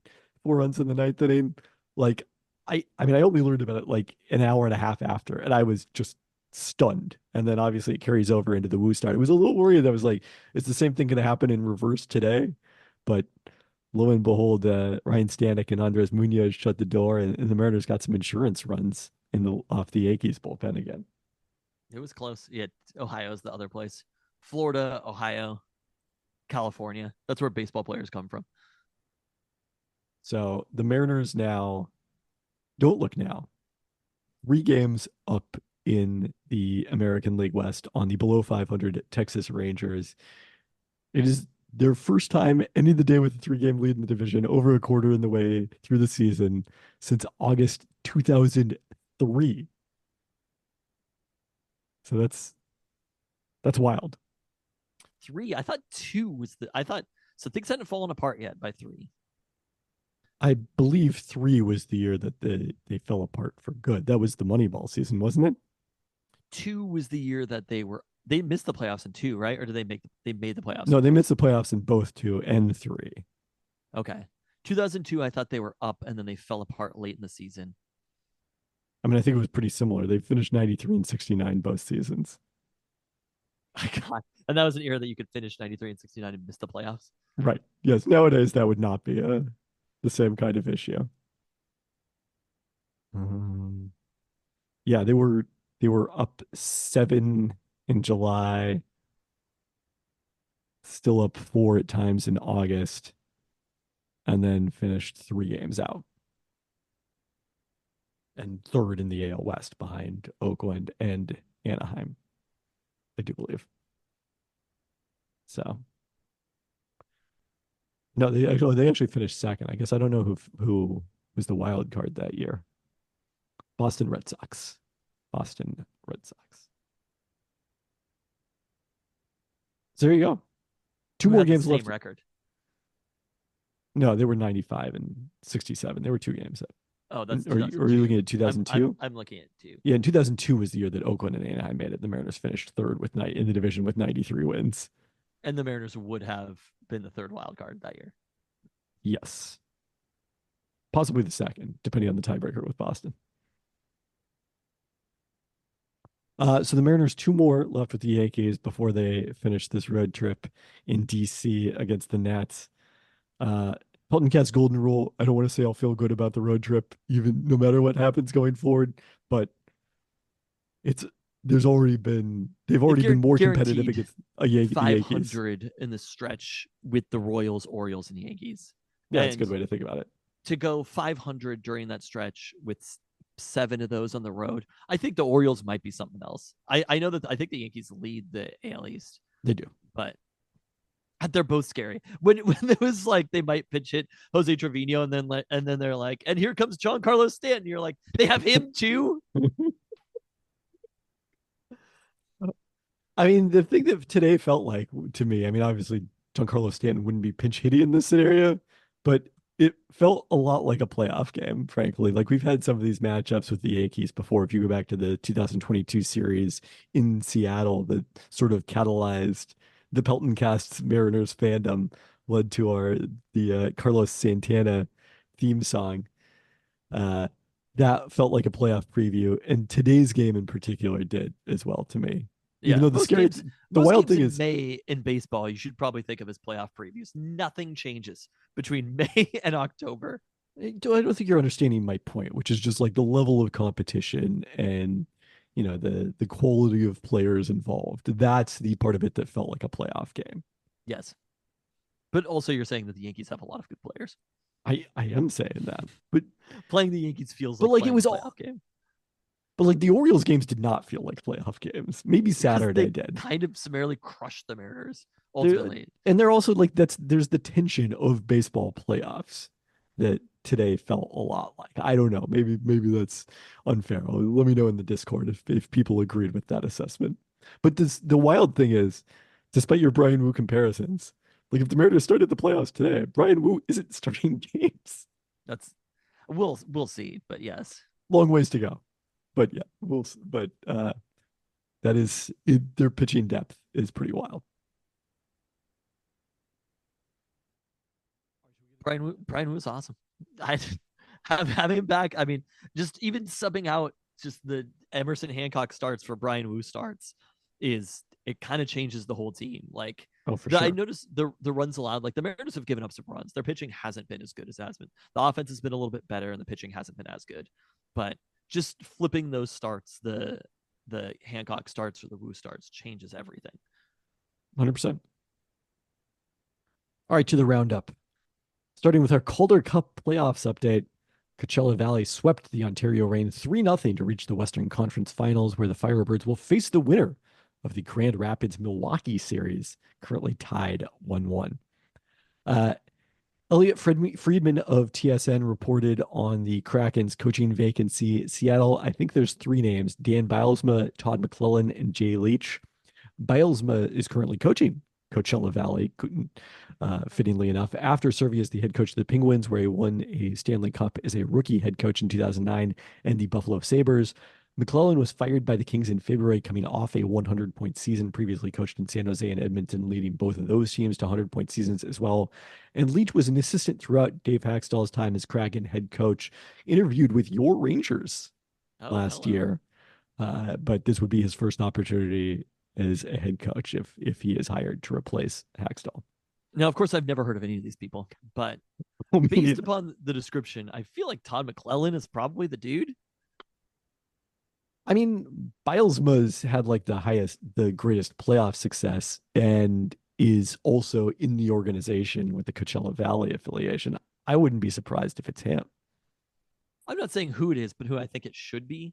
in the 9th inning, like I mean I only learned about it like an hour and a half after, and I was just stunned. And then obviously it carries over into the Woo start. It was a little worried. I was like, is the same thing going to happen in reverse today? But lo and behold, Ryan Stanek and Andres Munoz shut the door, and the Mariners got some insurance runs off the Yankees bullpen again. It was close. Yeah, Ohio's the other place. Florida, Ohio, California. That's where baseball players come from. So the Mariners now, don't look now, 3 games up in the American League West on the below 500 Texas Rangers. It is their first time ending the day with a 3 game lead in the division over a quarter in the way through the season since August 2003. So that's wild. 3. I thought 2 was I thought so things hadn't fallen apart yet by 3. I believe 3 was the year that they fell apart for good. That was the Moneyball season, wasn't it? 2 was the year that they missed the playoffs in 2, right? Or did they made the playoffs? No, they missed the playoffs in both 2 and 3. Okay. 2002, I thought they were up and then they fell apart late in the season. I mean, I think it was pretty similar. They finished 93 and 69 both seasons. God. And that was an era that you could finish 93 and 69 and miss the playoffs. Right. Yes. Nowadays, that would not be the same kind of issue. Yeah, they were up 7 in July, still up 4 at times in August, and then finished 3 games out. And third in the AL West behind Oakland and Anaheim, I do believe. So no, they actually finished second. I guess I don't know who was the wild card that year. Boston Red Sox. Boston Red Sox. So there you go. Two Who more had the games same left. record. No, they were 95 and 67. They were 2 games up. Oh, that's Or are you looking at 2002? I'm looking at 2. Yeah, in 2002 was the year that Oakland and Anaheim made it. The Mariners finished third in the division with 93 wins. And the Mariners would have been the third wild card that year. Yes. Possibly the second, depending on the tiebreaker with Boston. So the Mariners 2 more left with the Yankees before they finish this road trip in DC against the Nats. Peltoncast golden rule. I don't want to say I'll feel good about the road trip, even no matter what happens going forward, but they've already been more competitive against the Yankees. 500 in the stretch with the Royals, Orioles, and Yankees. Yeah, that's a good way to think about it. To go 500 during that stretch with 7 of those on the road, I think the Orioles might be something else. I know that I think the Yankees lead the AL East. They do, but they're both scary. When it was like they might pitch hit Jose Trevino, and then they're like, and here comes Giancarlo Stanton. You're like, they have him too. I mean, the thing that today felt like to me, I mean, obviously Giancarlo Stanton wouldn't be pinch hitting in this scenario, but it felt a lot like a playoff game, frankly. Like we've had some of these matchups with the Yankees before. If you go back to the 2022 series in Seattle that sort of catalyzed the Peltoncast Mariners fandom, led to the Carlos Santana theme song. That felt like a playoff preview, and today's game in particular did as well to me. Even though the wild thing is May in baseball, you should probably think of as playoff previews. Nothing changes between May and October. I don't think you're understanding my point, which is just like the level of competition and the quality of players involved. That's the part of it that felt like a playoff game. Yes, but also you're saying that the Yankees have a lot of good players. I am saying that, but playing the Yankees feels like it was a playoff game. But like the Orioles games did not feel like playoff games. Maybe Saturday did. Kind of summarily crushed the Mariners ultimately. They're also like there's the tension of baseball playoffs that today felt a lot like. I don't know. Maybe that's unfair. Let me know in the Discord if people agreed with that assessment. But the wild thing is, despite your Brian Wu comparisons, like if the Mariners started the playoffs today, Brian Wu isn't starting games. We'll see, but yes. Long ways to go. But yeah, that is their pitching depth is pretty wild. Brian was awesome. I have him back. I mean, just even subbing out just the Emerson Hancock starts for Brian Wu starts it kind of changes the whole team. Like, for sure. I noticed the runs allowed. Like the Mariners have given up some runs. Their pitching hasn't been as good as it has been. The offense has been a little bit better, and the pitching hasn't been as good. But just flipping those starts, the Hancock starts or the Wu starts changes everything. 100%. All right, to the roundup. Starting with our Calder Cup playoffs update, Coachella Valley swept the Ontario Reign 3-0 to reach the Western Conference Finals, where the Firebirds will face the winner of the Grand Rapids Milwaukee series, currently tied 1-1. Elliot Friedman of TSN reported on the Kraken's coaching vacancy. Seattle, I think there's three names: Dan Bylsma, Todd McClellan, and Jay Leach. Bylsma is currently coaching Coachella Valley, fittingly enough, after serving as the head coach of the Penguins, where he won a Stanley Cup as a rookie head coach in 2009, and the Buffalo Sabres. McClellan was fired by the Kings in February, coming off a 100-point season, previously coached in San Jose and Edmonton, leading both of those teams to 100-point seasons as well. And Leach was an assistant throughout Dave Haxtell's time as Kraken head coach, interviewed with your Rangers last year. But this would be his first opportunity as a head coach if he is hired to replace Haxtell. Now, of course, I've never heard of any of these people, but based upon the description, I feel like Todd McClellan is probably the dude. I mean, Bylsma's had like the greatest playoff success and is also in the organization with the Coachella Valley affiliation. I wouldn't be surprised if it's him. I'm not saying who it is, but who I think it should be.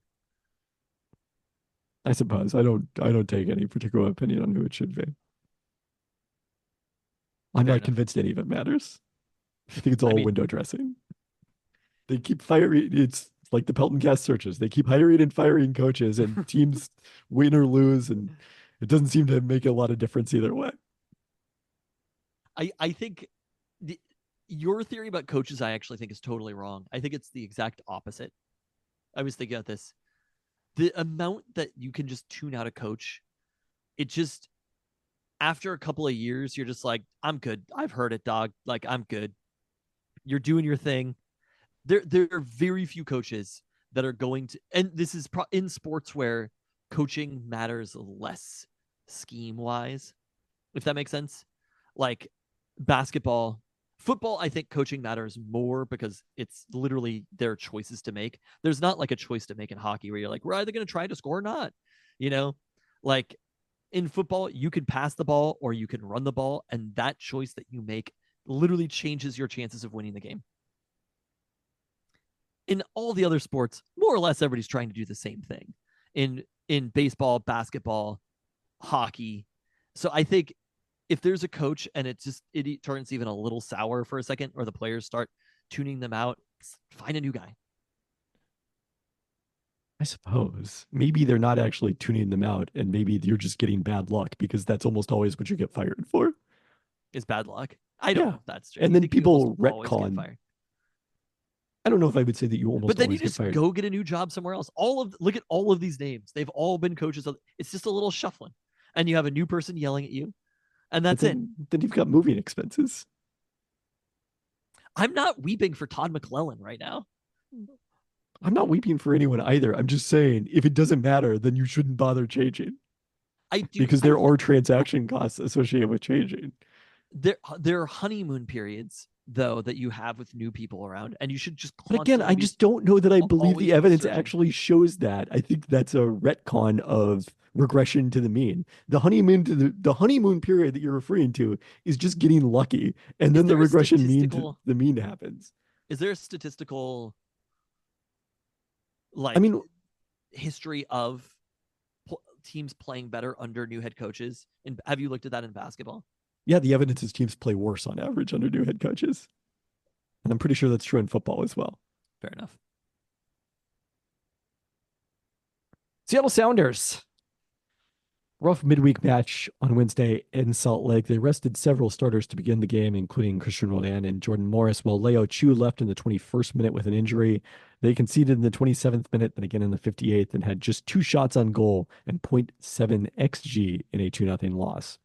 I suppose. I don't take any particular opinion on who it should be. I'm not convinced any of it matters. I think it's all window dressing. They keep firing. It's like the Peltoncast searches. They keep hiring and firing coaches, and teams win or lose, and it doesn't seem to make a lot of difference either way. I think your theory about coaches, I actually think is totally wrong. I think it's the exact opposite. I was thinking about this. The amount that you can just tune out a coach, it just, after a couple of years, you're just like, I'm good. I've heard it, dog. Like, I'm good. You're doing your thing. There are very few coaches that are going to, and this is in sports where coaching matters less scheme wise, if that makes sense. Like basketball, football, I think coaching matters more because it's literally their choices to make. There's not like a choice to make in hockey where you're like, we're either going to try to score or not. You know, like in football, you can pass the ball or you can run the ball, and that choice that you make literally changes your chances of winning the game. In all the other sports, more or less, everybody's trying to do the same thing. In baseball, basketball, hockey. So I think if there's a coach and it turns even a little sour for a second, or the players start tuning them out, find a new guy. I suppose maybe they're not actually tuning them out, and maybe you're just getting bad luck, because that's almost always what you get fired for. Is bad luck. I don't know if that's true. And then people retcon. I don't know if I would say that you almost. But then you just go get a new job somewhere else. Look at all of these names. They've all been coaches. It's just a little shuffling, and you have a new person yelling at you, and that's it. Then you've got moving expenses. I'm not weeping for Todd McClellan right now. I'm not weeping for anyone either. I'm just saying, if it doesn't matter, then you shouldn't bother changing. Because there are transaction costs associated with changing. There are honeymoon periods, though, that you have with new people around, and you should just. But again, I just don't know that I believe the evidence actually shows that. I think that's a retcon of regression to the mean. The honeymoon period that you're referring to is just getting lucky, and then the regression means the mean happens. Is there a statistical, history of teams playing better under new head coaches? And have you looked at that in basketball? Yeah, the evidence is teams play worse on average under new head coaches. And I'm pretty sure that's true in football as well. Fair enough. Seattle Sounders. Rough midweek match on Wednesday in Salt Lake. They rested several starters to begin the game, including Christian Roldan and Jordan Morris, while Leo Chu left in the 21st minute with an injury. They conceded in the 27th minute, then again in the 58th, and had just 2 shots on goal and 0.7 XG in a 2-0 loss.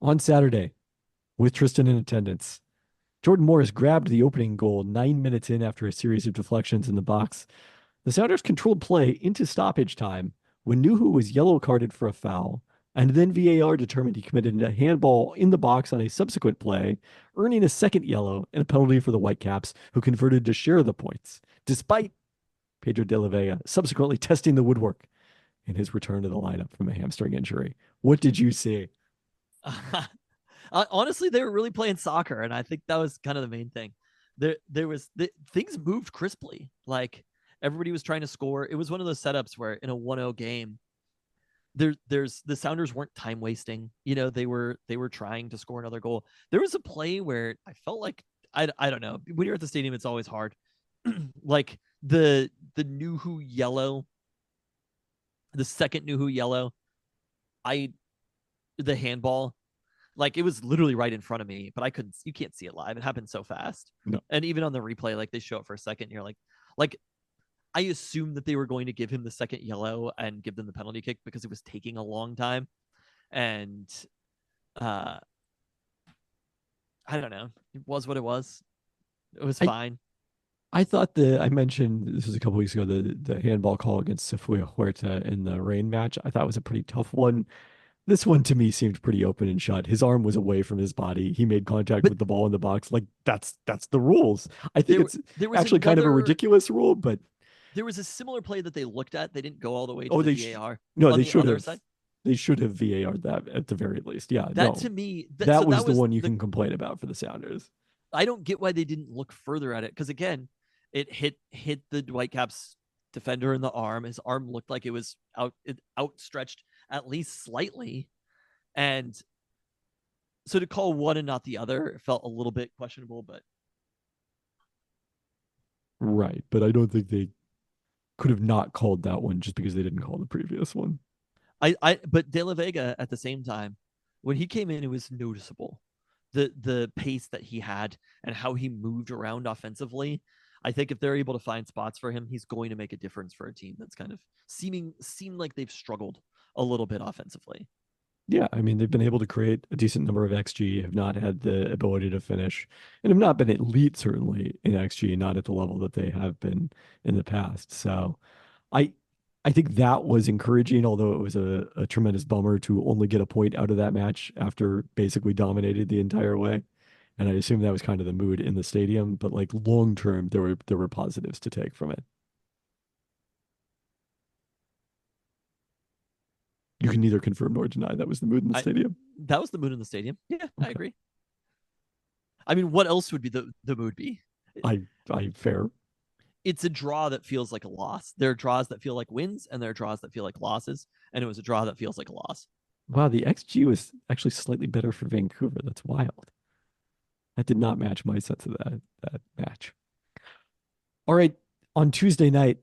On Saturday, with Tristan in attendance, Jordan Morris grabbed the opening goal 9 minutes in after a series of deflections in the box. The Sounders controlled play into stoppage time when Nuhu was yellow carded for a foul, and then VAR determined he committed a handball in the box on a subsequent play, earning a second yellow and a penalty for the Whitecaps, who converted to share the points, despite Pedro de la Vega subsequently testing the woodwork in his return to the lineup from a hamstring injury. What did you see? Honestly, they were really playing soccer, and I think that was kind of the main thing. Things moved crisply. Like everybody was trying to score. It was one of those setups where in a 1-0 game, there's the Sounders weren't time wasting. They were trying to score another goal. There was a play where I felt like I don't know. When you're at the stadium, it's always hard. Like the Nuhu yellow, the second Nuhu yellow, I the handball, like it was literally right in front of me, but I couldn't. You can't see it live. It happened so fast. No. And even on the replay, like they show it for a second, and you're like I assumed that they were going to give him the second yellow and give them the penalty kick because it was taking a long time. And uh I don't know. It was what it was. It was fine. I thought I mentioned this was a couple weeks ago, the handball call against Safuya Huerta in the rain match. I thought was a pretty tough one. This one to me seemed pretty open and shut. His arm was away from his body. He made contact with the ball in the box. Like that's the rules. I think there was actually kind of a ridiculous rule, but there was a similar play that they looked at. They didn't go all the way to Oh, the they VAR. no, on they the should other have. side. They should have VAR'd that at the very least. Yeah, That no. to me, That was the one you can complain about for the Sounders. I don't get why they didn't look further at it because again, it hit the Whitecaps defender in the arm. His arm looked like it was outstretched at least slightly, and so to call one and not the other felt a little bit questionable. But Right, but I don't think they could have not called that one just because they didn't call the previous one. But De La Vega at the same time, when he came in, it was noticeable. The pace that he had and how he moved around offensively. I think if they're able to find spots for him, he's going to make a difference for a team that's kind of seemed like they've struggled a little bit offensively. Yeah, I mean, they've been able to create a decent number of XG, have not had the ability to finish, and have not been elite, certainly, in XG, not at the level that they have been in the past. So I I think that was encouraging, although it was a tremendous bummer to only get a point out of that match after basically dominated the entire way. And I assume that was kind of the mood in the stadium, but like long term, there were positives to take from it. You can neither confirm nor deny that was the mood in the stadium. That was the mood in the stadium. Yeah, Okay. I agree. I mean, what else would be the mood be? I fair. It's a draw that feels like a loss. There are draws that feel like wins, and there are draws that feel like losses. And it was a draw that feels like a loss. Wow, the XG was actually slightly better for Vancouver. That's wild. That did not match my sense of that match. All right, on Tuesday night,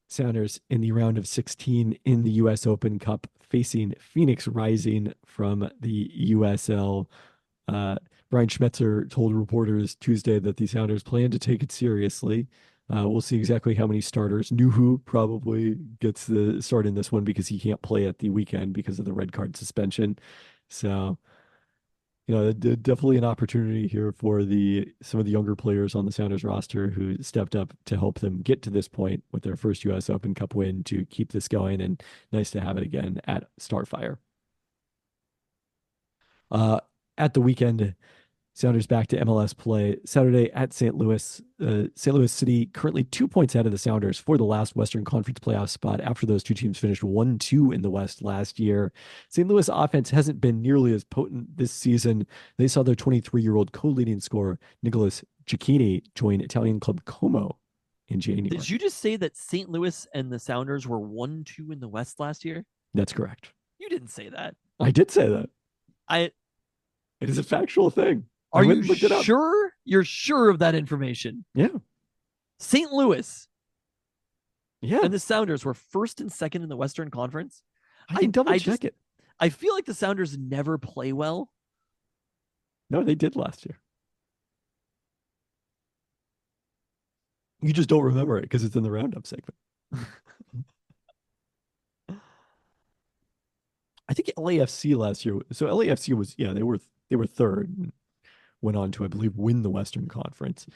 Sounders in the round of 16 in the U.S. Open Cup facing Phoenix Rising from the USL. Brian Schmetzer told reporters Tuesday that the Sounders plan to take it seriously. We'll see exactly how many starters. Nuhu probably gets the start in this one because he can't play at the weekend because of the red card suspension. So, definitely an opportunity here for some of the younger players on the Sounders roster who stepped up to help them get to this point with their first U.S. Open Cup win to keep this going, and nice to have it again at Starfire. At the weekend, Sounders back to MLS play Saturday at St. Louis. St. Louis City currently 2 points ahead of the Sounders for the last Western Conference playoff spot after those two teams finished 1-2 in the West last year. St. Louis offense hasn't been nearly as potent this season. They saw their 23-year-old co-leading scorer, Nicolas Cecchini, join Italian club Como in January. Did you just say that St. Louis and the Sounders were 1-2 in the West last year? That's correct. You didn't say that. I did say that. It is a factual thing. Are you sure? You're sure of that information? Yeah. St. Louis. Yeah. And the Sounders were first and second in the Western Conference. I can double check it. I feel like the Sounders never play well. No, they did last year. You just don't remember it because it's in the roundup segment. I think LAFC last year. So LAFC was, they were third and went on to, I believe, win the Western Conference.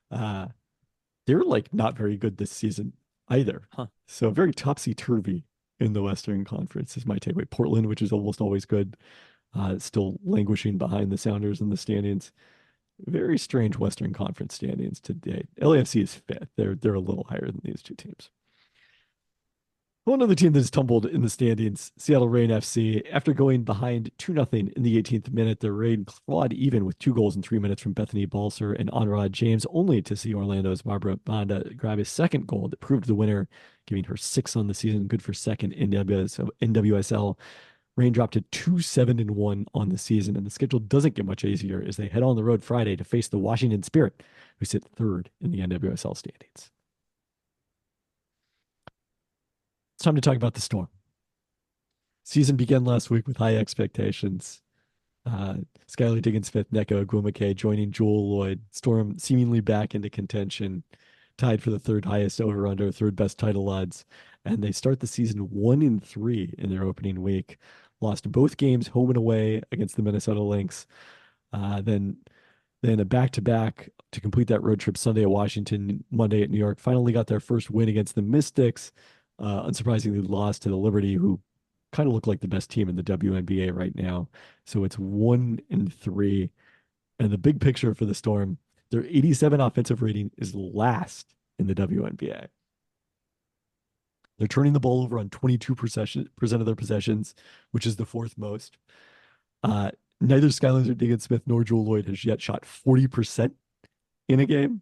They're like not very good this season either. Huh. So very topsy-turvy in the Western Conference is my takeaway. Portland, which is almost always good, still languishing behind the Sounders in the standings. Very strange Western Conference standings to date. LAFC is fifth. They're a little higher than these two teams. One other team that's tumbled in the standings, Seattle Reign FC. After going behind 2-0 in the 18th minute, the Reign clawed even with 2 goals in 3 minutes from Bethany Balser and Anurad James, only to see Orlando's Barbara Banda grab his second goal that proved the winner, giving her 6 on the season, good for second in NWSL. Reign dropped to 2-7-1 on the season, and the schedule doesn't get much easier as they head on the road Friday to face the Washington Spirit, who sit third in the NWSL standings. It's time to talk about the Storm. Season began last week with high expectations. Skylar Diggins-Smith, Neko Agwumike joining Jewel Lloyd. Storm seemingly back into contention, tied for the third highest over/under, third best title odds, and they start the season 1-3 in their opening week. Lost both games home and away against the Minnesota Lynx. Then a back-to-back to complete that road trip Sunday at Washington, Monday at New York. Finally got their first win against the Mystics. Unsurprisingly lost to the Liberty, who kind of look like the best team in the WNBA right now. So it's 1-3. And the big picture for the Storm, their 87 offensive rating is last in the WNBA. They're turning the ball over on 22% of their possessions, which is the fourth most. Neither Skylar Diggins-Smith nor Jewel Lloyd has yet shot 40% in a game.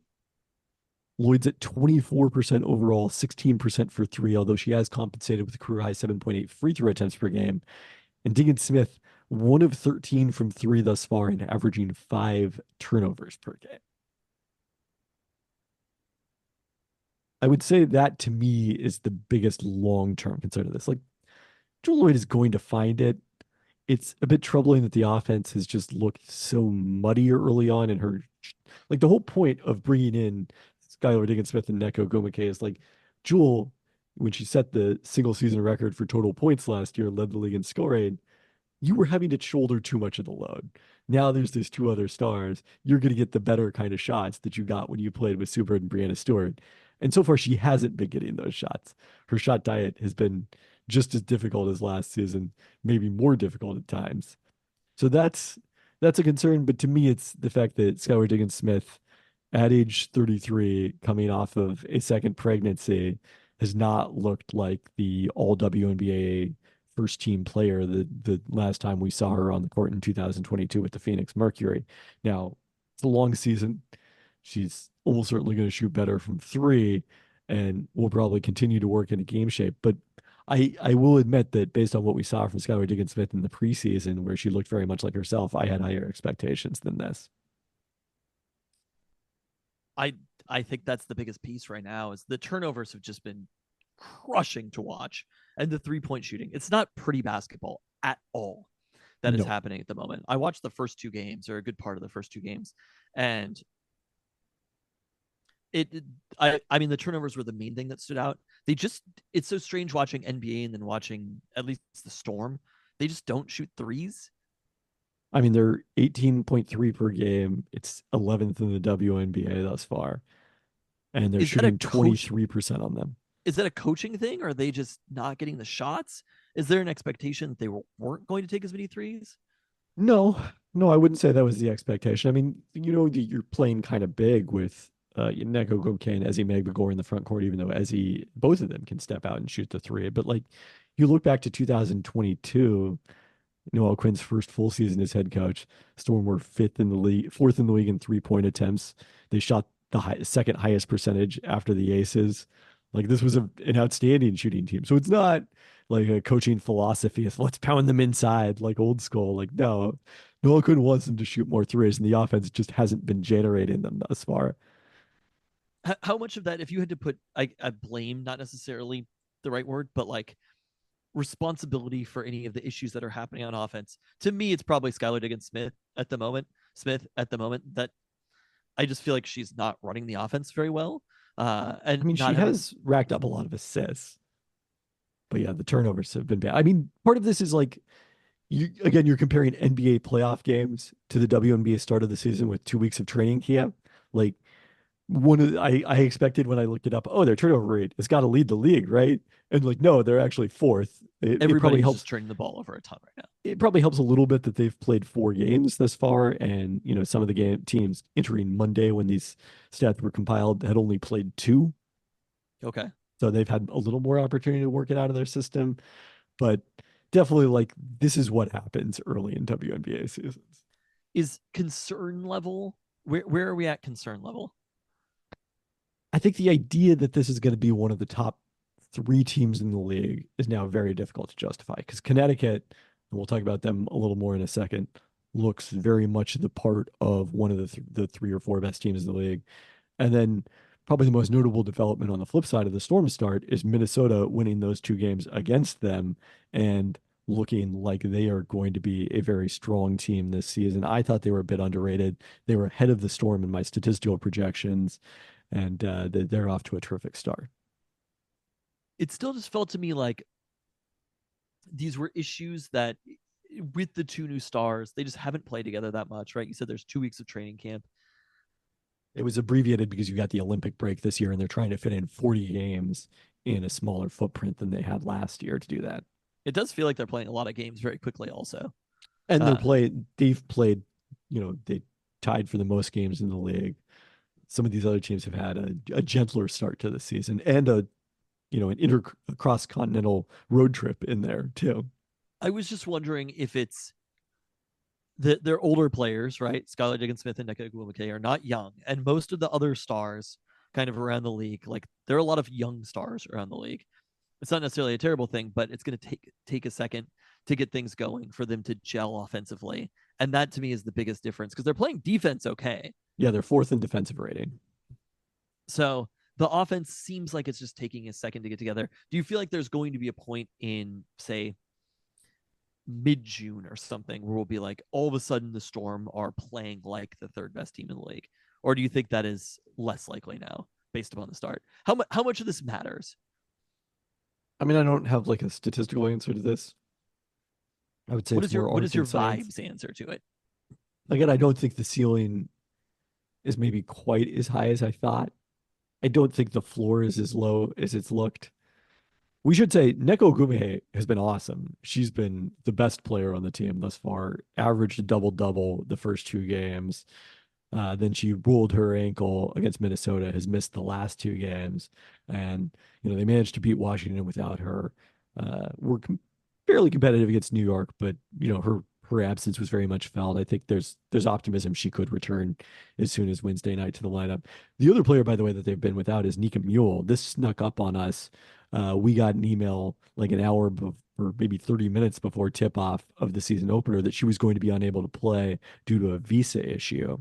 Lloyd's at 24% overall, 16% for three, although she has compensated with a career high 7.8 free throw attempts per game. And Diggins-Smith, 1 of 13 from three thus far and averaging 5 turnovers per game. I would say that to me is the biggest long-term concern of this. Like, Jewel Lloyd is going to find it. It's a bit troubling that the offense has just looked so muddy early on in her. Like, the whole point of bringing in Skylar Diggins-Smith and Neko Agwumike is like Jewel, when she set the single season record for total points last year, led the league in scoring, you were having to shoulder too much of the load. Now there's these two other stars. You're going to get the better kind of shots that you got when you played with Sue Bird and Brianna Stewart. And so far, she hasn't been getting those shots. Her shot diet has been just as difficult as last season, maybe more difficult at times. So that's a concern. But to me, it's the fact that Skylar Diggins-Smith, at age 33, coming off of a second pregnancy, has not looked like the all WNBA first team player the last time we saw her on the court in 2022 with the Phoenix Mercury. Now, it's a long season. She's almost certainly going to shoot better from three and will probably continue to work into game shape. But I will admit that based on what we saw from Skylar Diggins-Smith in the preseason, where she looked very much like herself, I had higher expectations than this. I think that's the biggest piece right now is the turnovers have just been crushing to watch. And the 3-point shooting, it's not pretty basketball at all that is happening at the moment. I watched the first 2 games, or a good part of the first 2 games, and I mean, the turnovers were the main thing that stood out. It's so strange watching NBA and then watching at least the Storm. They just don't shoot threes. I mean, they're 18.3 per game. It's 11th in the WNBA thus far. And they're shooting 23% on them. Is that a coaching thing, or are they just not getting the shots? Is there an expectation that they weren't going to take as many threes? No, I wouldn't say that was the expectation. I mean, you're playing kind of big with Neko Agwumike and Ezzy Magbegor in the front court, even though Ezzy, both of them can step out and shoot the three. But like, you look back to 2022, Noel Quinn's first full season as head coach, Storm were fourth in the league in 3-point attempts. They shot the second highest percentage after the Aces. Like, this was an outstanding shooting team. So it's not like a coaching philosophy of let's pound them inside like old school. Like, no, Noel Quinn wants them to shoot more threes, and the offense just hasn't been generating them thus far. How much of that, if you had to put, I blame, not necessarily the right word, but like responsibility for any of the issues that are happening on offense, to me, it's probably Skylar Diggins-Smith at the moment. That I just feel like she's not running the offense very well. And I mean, she has racked up a lot of assists, but yeah, the turnovers have been bad. I mean, part of this is like, you're comparing NBA playoff games to the WNBA start of the season with 2 weeks of training camp. Like, I expected when I looked it up, their turnover rate has got to lead the league, right? And like, no, they're actually fourth. Everybody probably helps turning the ball over a ton right now. It probably helps a little bit that they've played 4 games thus far, and some of the teams entering Monday when these stats were compiled had only played 2. Okay. So they've had a little more opportunity to work it out of their system, but definitely like this is what happens early in WNBA seasons. Is concern level, where are we at concern level? I think the idea that this is going to be one of the top 3 teams in the league is now very difficult to justify because Connecticut, and we'll talk about them a little more in a second, looks very much the part of one of the 3 or 4 best teams in the league. And then probably the most notable development on the flip side of the Storm start is Minnesota winning those 2 games against them and looking like they are going to be a very strong team this season. I thought they were a bit underrated. They were ahead of the Storm in my statistical projections, and they're off to a terrific start. It still just felt to me like these were issues that with the 2 new stars, they just haven't played together that much, right? You said there's 2 weeks of training camp. It was abbreviated because you got the Olympic break this year, and they're trying to fit in 40 games in a smaller footprint than they had last year to do that. It does feel like they're playing a lot of games very quickly also. And they've played, they tied for the most games in the league. Some of these other teams have had a gentler start to the season and an cross-continental road trip in there too. I was just wondering if it's they're older players, right? Skylar Diggins-Smith and Nneka Ogwumike are not young, and most of the other stars kind of around the league, like there are a lot of young stars around the league. It's not necessarily a terrible thing, but it's going to take a second to get things going for them to gel offensively, and that to me is the biggest difference because they're playing defense okay. Yeah, they're 4th in defensive rating. So the offense seems like it's just taking a second to get together. Do you feel like there's going to be a point in, say, mid-June or something where we'll be like, all of a sudden the Storm are playing like the 3rd best team in the league? Or do you think that is less likely now based upon the start? How much of this matters? I mean, I don't have like a statistical answer to this. I would say what is your vibes answer to it? Again, I don't think the ceiling is maybe quite as high as I thought. I don't think the floor is as low as it's looked. We should say Nneka Ogwumike has been awesome. She's been the best player on the team thus far. Averaged a double-double the first 2 games. Then she rolled her ankle against Minnesota, has missed the last 2 games. And, they managed to beat Washington without her. We're fairly competitive against New York, but, her absence was very much felt. I think there's optimism she could return as soon as Wednesday night to the lineup. The other player, by the way, that they've been without is Nika Mule. This snuck up on us. We got an email like an hour or maybe 30 minutes before tip-off of the season opener that she was going to be unable to play due to a visa issue.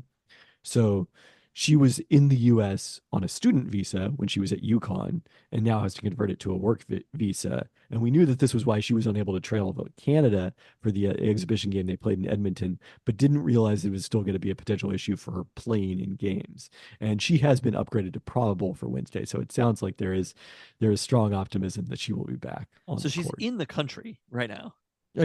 So she was in the U.S. on a student visa when she was at UConn and now has to convert it to a work visa. And we knew that this was why she was unable to travel to Canada for the exhibition game they played in Edmonton, but didn't realize it was still going to be a potential issue for her playing in games. And she has been upgraded to probable for Wednesday. So it sounds like there is strong optimism that she will be back on So the she's court. in the country right now.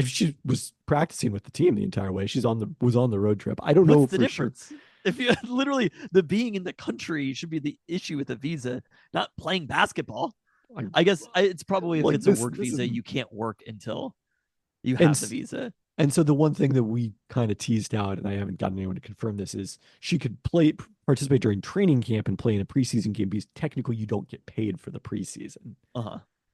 She was practicing with the team the entire way. She's was on the road trip. I don't know What's the for difference? sure. If you literally the being in the country should be the issue with the visa, not playing basketball. I guess it's probably if Like it's a work visa, you can't work until you have the visa. And so the one thing that we kind of teased out, and I haven't gotten anyone to confirm this, is she could participate during training camp and play in a preseason game because technically you don't get paid for the preseason.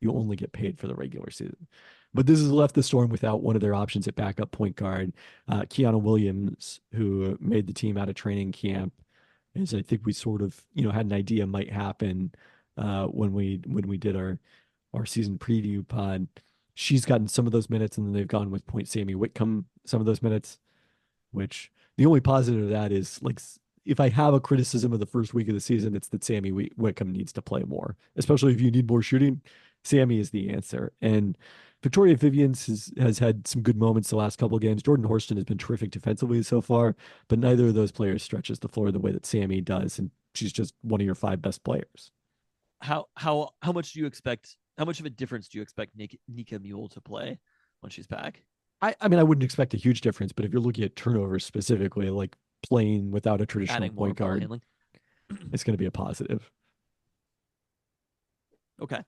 You only get paid for the regular season. But this has left the Storm without one of their options at backup point guard. Kiana Williams, who made the team out of training camp, as I think we sort of, had an idea might happen when we did our season preview pod. She's gotten some of those minutes, and then they've gone with Point Sammy Whitcomb some of those minutes, which the only positive of that is, like, if I have a criticism of the first week of the season, it's that Sammy Whitcomb needs to play more, especially if you need more shooting. Sammy is the answer. And Victoria Vivians has had some good moments the last couple of games. Jordan Horston has been terrific defensively so far, but neither of those players stretches the floor the way that Sammy does, and she's just one of your 5 best players. How much do you expect? How much of a difference do you expect Nika Mule to play when she's back? I mean, I wouldn't expect a huge difference, but if you're looking at turnovers specifically, like playing without a traditional point guard, it's going to be a positive. Okay.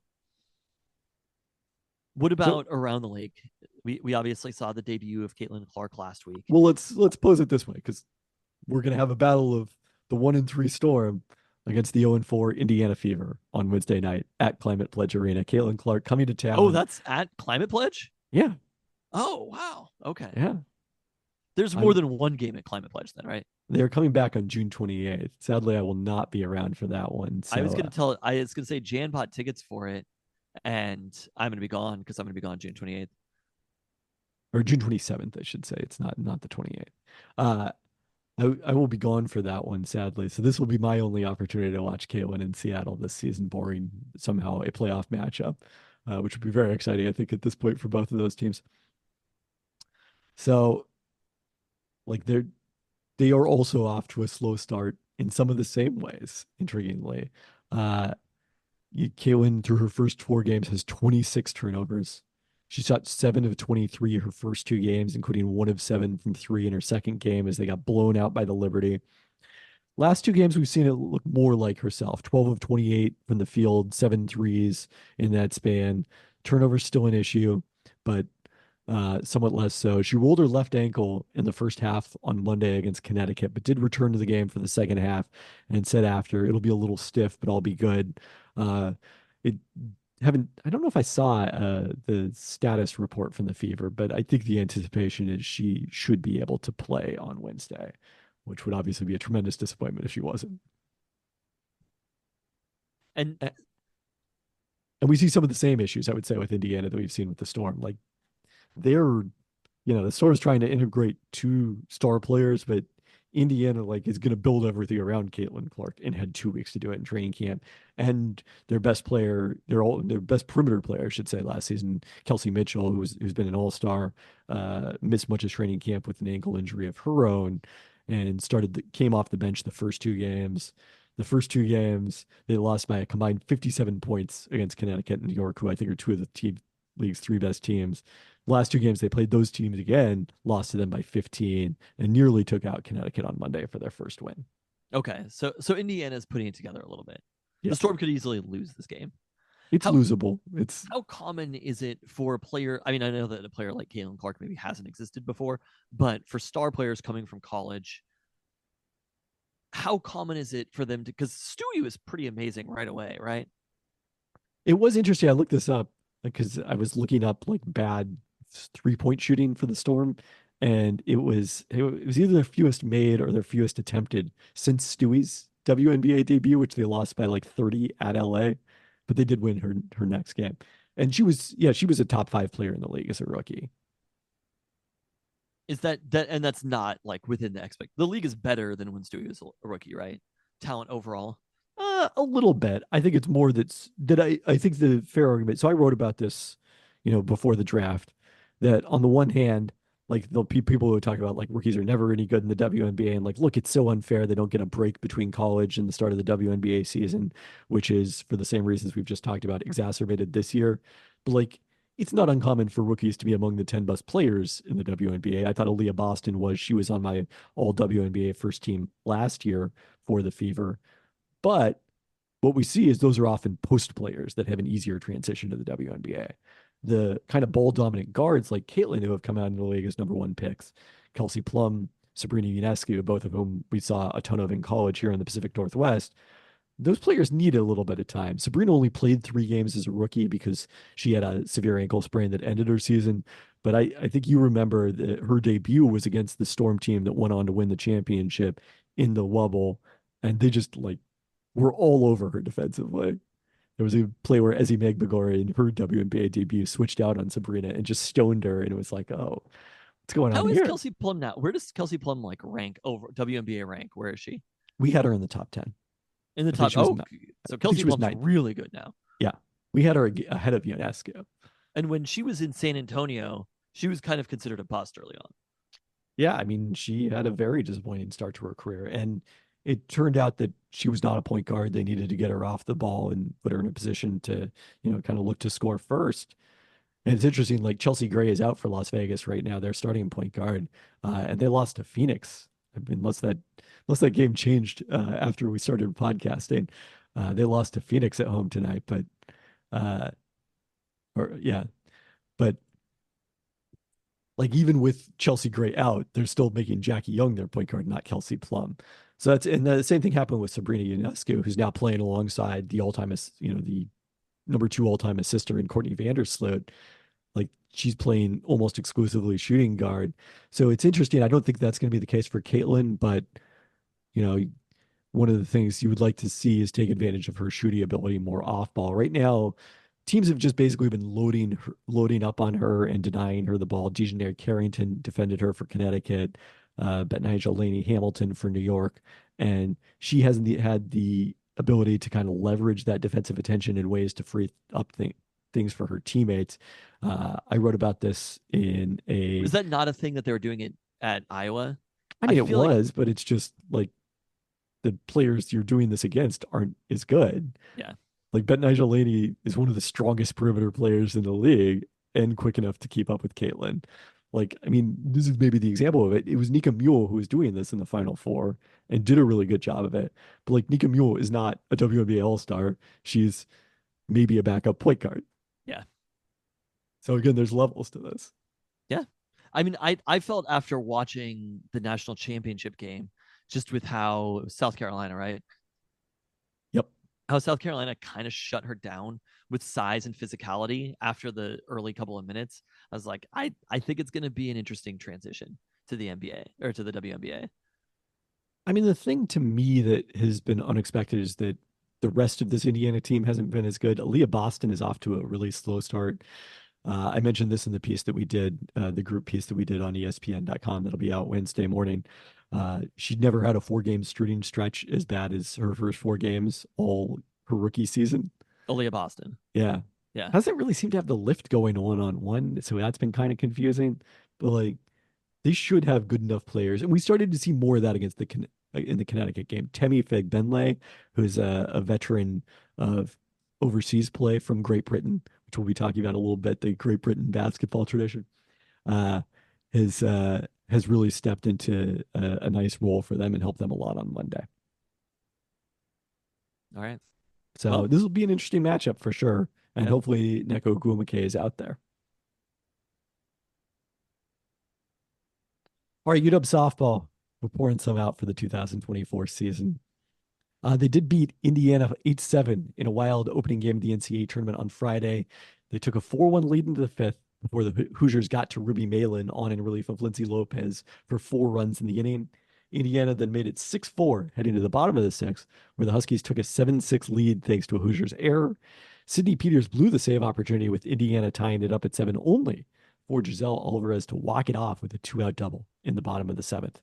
What about around the league? We obviously saw the debut of Caitlin Clark last week. Well, let's pose it this way, because we're going to have a battle of the 1-3 Storm against the 0-4 Indiana Fever on Wednesday night at Climate Pledge Arena. Caitlin Clark coming to town. Oh, that's at Climate Pledge? Yeah. Oh, wow. Okay. Yeah. There's more than one game at Climate Pledge then, right? They're coming back on June 28th. Sadly, I will not be around for that one. So, I was going to say Jan bought tickets for it, and I'm going to be gone because I'm going to be gone June 28th. Or June 27th, I should say. It's not the 28th. I will be gone for that one, sadly. So this will be my only opportunity to watch Caitlin in Seattle this season, barring somehow a playoff matchup, which would be very exciting, I think, at this point for both of those teams. So, like they are also off to a slow start in some of the same ways, intriguingly. Caitlin, through her first 4 games, has 26 turnovers. She shot 7 of 23 her first 2 games, including 1 of 7 from 3 in her second game as they got blown out by the Liberty. Last 2 games, we've seen it look more like herself. 12 of 28 from the field, 7 threes in that span. Turnovers still an issue, but somewhat less so. She rolled her left ankle in the first half on Monday against Connecticut, but did return to the game for the second half and said after, it'll be a little stiff, but I'll be good. It I don't know if I saw the status report from the Fever, but I think the anticipation is she should be able to play on Wednesday, which would obviously be a tremendous disappointment if she wasn't. And we see some of the same issues, I would say, with Indiana that we've seen with the Storm. Like they're, the Storm is trying to integrate 2 star players, but Indiana is going to build everything around Caitlin Clark and had 2 weeks to do it in training camp. And their best player, their best perimeter player, I should say, last season, Kelsey Mitchell, who's been an all-star, missed much of training camp with an ankle injury of her own, and came off the bench the first 2 games. The first 2 games, they lost by a combined 57 points against Connecticut and New York, who I think are 2 of the league's 3 best teams. Last 2 games, they played those teams again, lost to them by 15, and nearly took out Connecticut on Monday for their first win. Okay, so Indiana's putting it together a little bit. Yeah. The Storm could easily lose this game. It's losable. How common is it for a player? I mean, I know that a player like Caitlin Clark maybe hasn't existed before, but for star players coming from college, how common is it for them to? Because Stewie was pretty amazing right away, right? It was interesting. I looked this up because I was looking up bad 3-point shooting for the Storm, and it was either their fewest made or their fewest attempted since Stewie's WNBA debut, which they lost by 30 at LA, but they did win her next game. And she was a top 5 player in the league as a rookie. Is that and that's not within the the league is better than when Stewie was a rookie, right? Talent overall. A little bit. I think it's more I think the fair argument. So I wrote about this, before the draft, that on the one hand, there'll be people who talk about rookies are never any good in the WNBA, and look, it's so unfair they don't get a break between college and the start of the WNBA season, which is for the same reasons we've just talked about, exacerbated this year. But it's not uncommon for rookies to be among the 10 best players in the WNBA. I thought Aaliyah Boston was. She was on my all WNBA first team last year for the Fever. But what we see is those are often post players that have an easier transition to the WNBA. The kind of ball dominant guards like Caitlin, who have come out in the league as number 1 picks, Kelsey Plum, Sabrina Ionescu, both of whom we saw a ton of in college here in the Pacific Northwest. Those players need a little bit of time. Sabrina only played 3 games as a rookie because she had a severe ankle sprain that ended her season. But I think you remember that her debut was against the Storm team that went on to win the championship in the Wubble. And they just were all over her defensively. There was a play where Ezzy Magbagore in her WNBA debut switched out on Sabrina and just stoned her. And it was oh, what's going on here? How is Kelsey Plum now? Where does Kelsey Plum rank over WNBA rank? Where is she? We had her in the top 10. In the top. So Kelsey Plum's really good now. Yeah. We had her ahead of Ionescu. And when she was in San Antonio, she was kind of considered a bust early on. Yeah. I mean, she had a very disappointing start to her career. And it turned out that she was not a point guard. They needed to get her off the ball and put her in a position to, kind of look to score first. And it's interesting, Chelsea Gray is out for Las Vegas right now. They're starting point guard, and they lost to Phoenix. I mean, unless that game changed after we started podcasting, they lost to Phoenix at home tonight. But, even with Chelsea Gray out, they're still making Jackie Young their point guard, not Kelsey Plum. So and the same thing happened with Sabrina Ionescu, who's now playing alongside the all-time, the number two all-time assister in Courtney Vandersloot. Like she's playing almost exclusively shooting guard. So it's interesting. I don't think that's going to be the case for Caitlin, but you know, one of the things you would like to see is take advantage of her shooting ability more off ball. Right now, teams have just basically been loading up on her and denying her the ball. Dejanay Carrington defended her for Connecticut, Betnijah Laney Hamilton for New York, and she hasn't had the ability to kind of leverage that defensive attention in ways to free up things for her teammates. I wrote about this in a. Is that not a thing that they were doing it at Iowa? I mean, I it feel like was, but it's just like the players you're doing this against aren't as good. yeah. Like Betnijah Laney is one of the strongest perimeter players in the league and quick enough to keep up with Caitlin. Like, I mean, this is maybe the example of it. It was Nika Mule who was doing this in the Final Four and did a really good job of it. But like Nika Mule is not a WNBA All-Star. She's maybe a backup point guard. Yeah. So again, there's levels to this. Yeah. I mean, I felt after watching the national championship game, just with how South Carolina, right? Yep. How South Carolina kind of shut her down with size and physicality after the early couple of minutes. I was like, I think it's going to be an interesting transition to the NBA or to the WNBA. I mean, the thing to me that has been unexpected is that the rest of this Indiana team hasn't been as good. Aaliyah Boston is off to a really slow start. I mentioned this in the piece that we did, the group piece that we did on ESPN.com that'll be out Wednesday morning. She'd never had a 4-game shooting stretch as bad as her first 4 games all her rookie season. Aaliyah Boston. Yeah. Yeah. Doesn't really seem to have the lift going on one. So that's been kind of confusing. But like they should have good enough players. And we started to see more of that against in the Connecticut game. Temi Fagbenle, who's a veteran of overseas play from Great Britain, which we'll be talking about a little bit, the Great Britain basketball tradition, uh, has really stepped into a nice role for them and helped them a lot on Monday. All right. So Well, this will be an interesting matchup for sure. And Yep. hopefully Neko Guamake is out there. All right, UW softball. We're pouring some out for the 2024 season. They did beat Indiana 8-7 in a wild opening game of the NCAA tournament on Friday. They took a 4-1 lead into the fifth before the Hoosiers got to Ruby Malin on in relief of Lindsay Lopez for 4 runs in the inning. Indiana then made it 6-4 heading to the bottom of the sixth, where the Huskies took a 7-6 lead thanks to a Hoosiers error. Sydney Peters blew the save opportunity with Indiana tying it up at 7 only for Giselle Alvarez to walk it off with a 2-out double in the bottom of the seventh.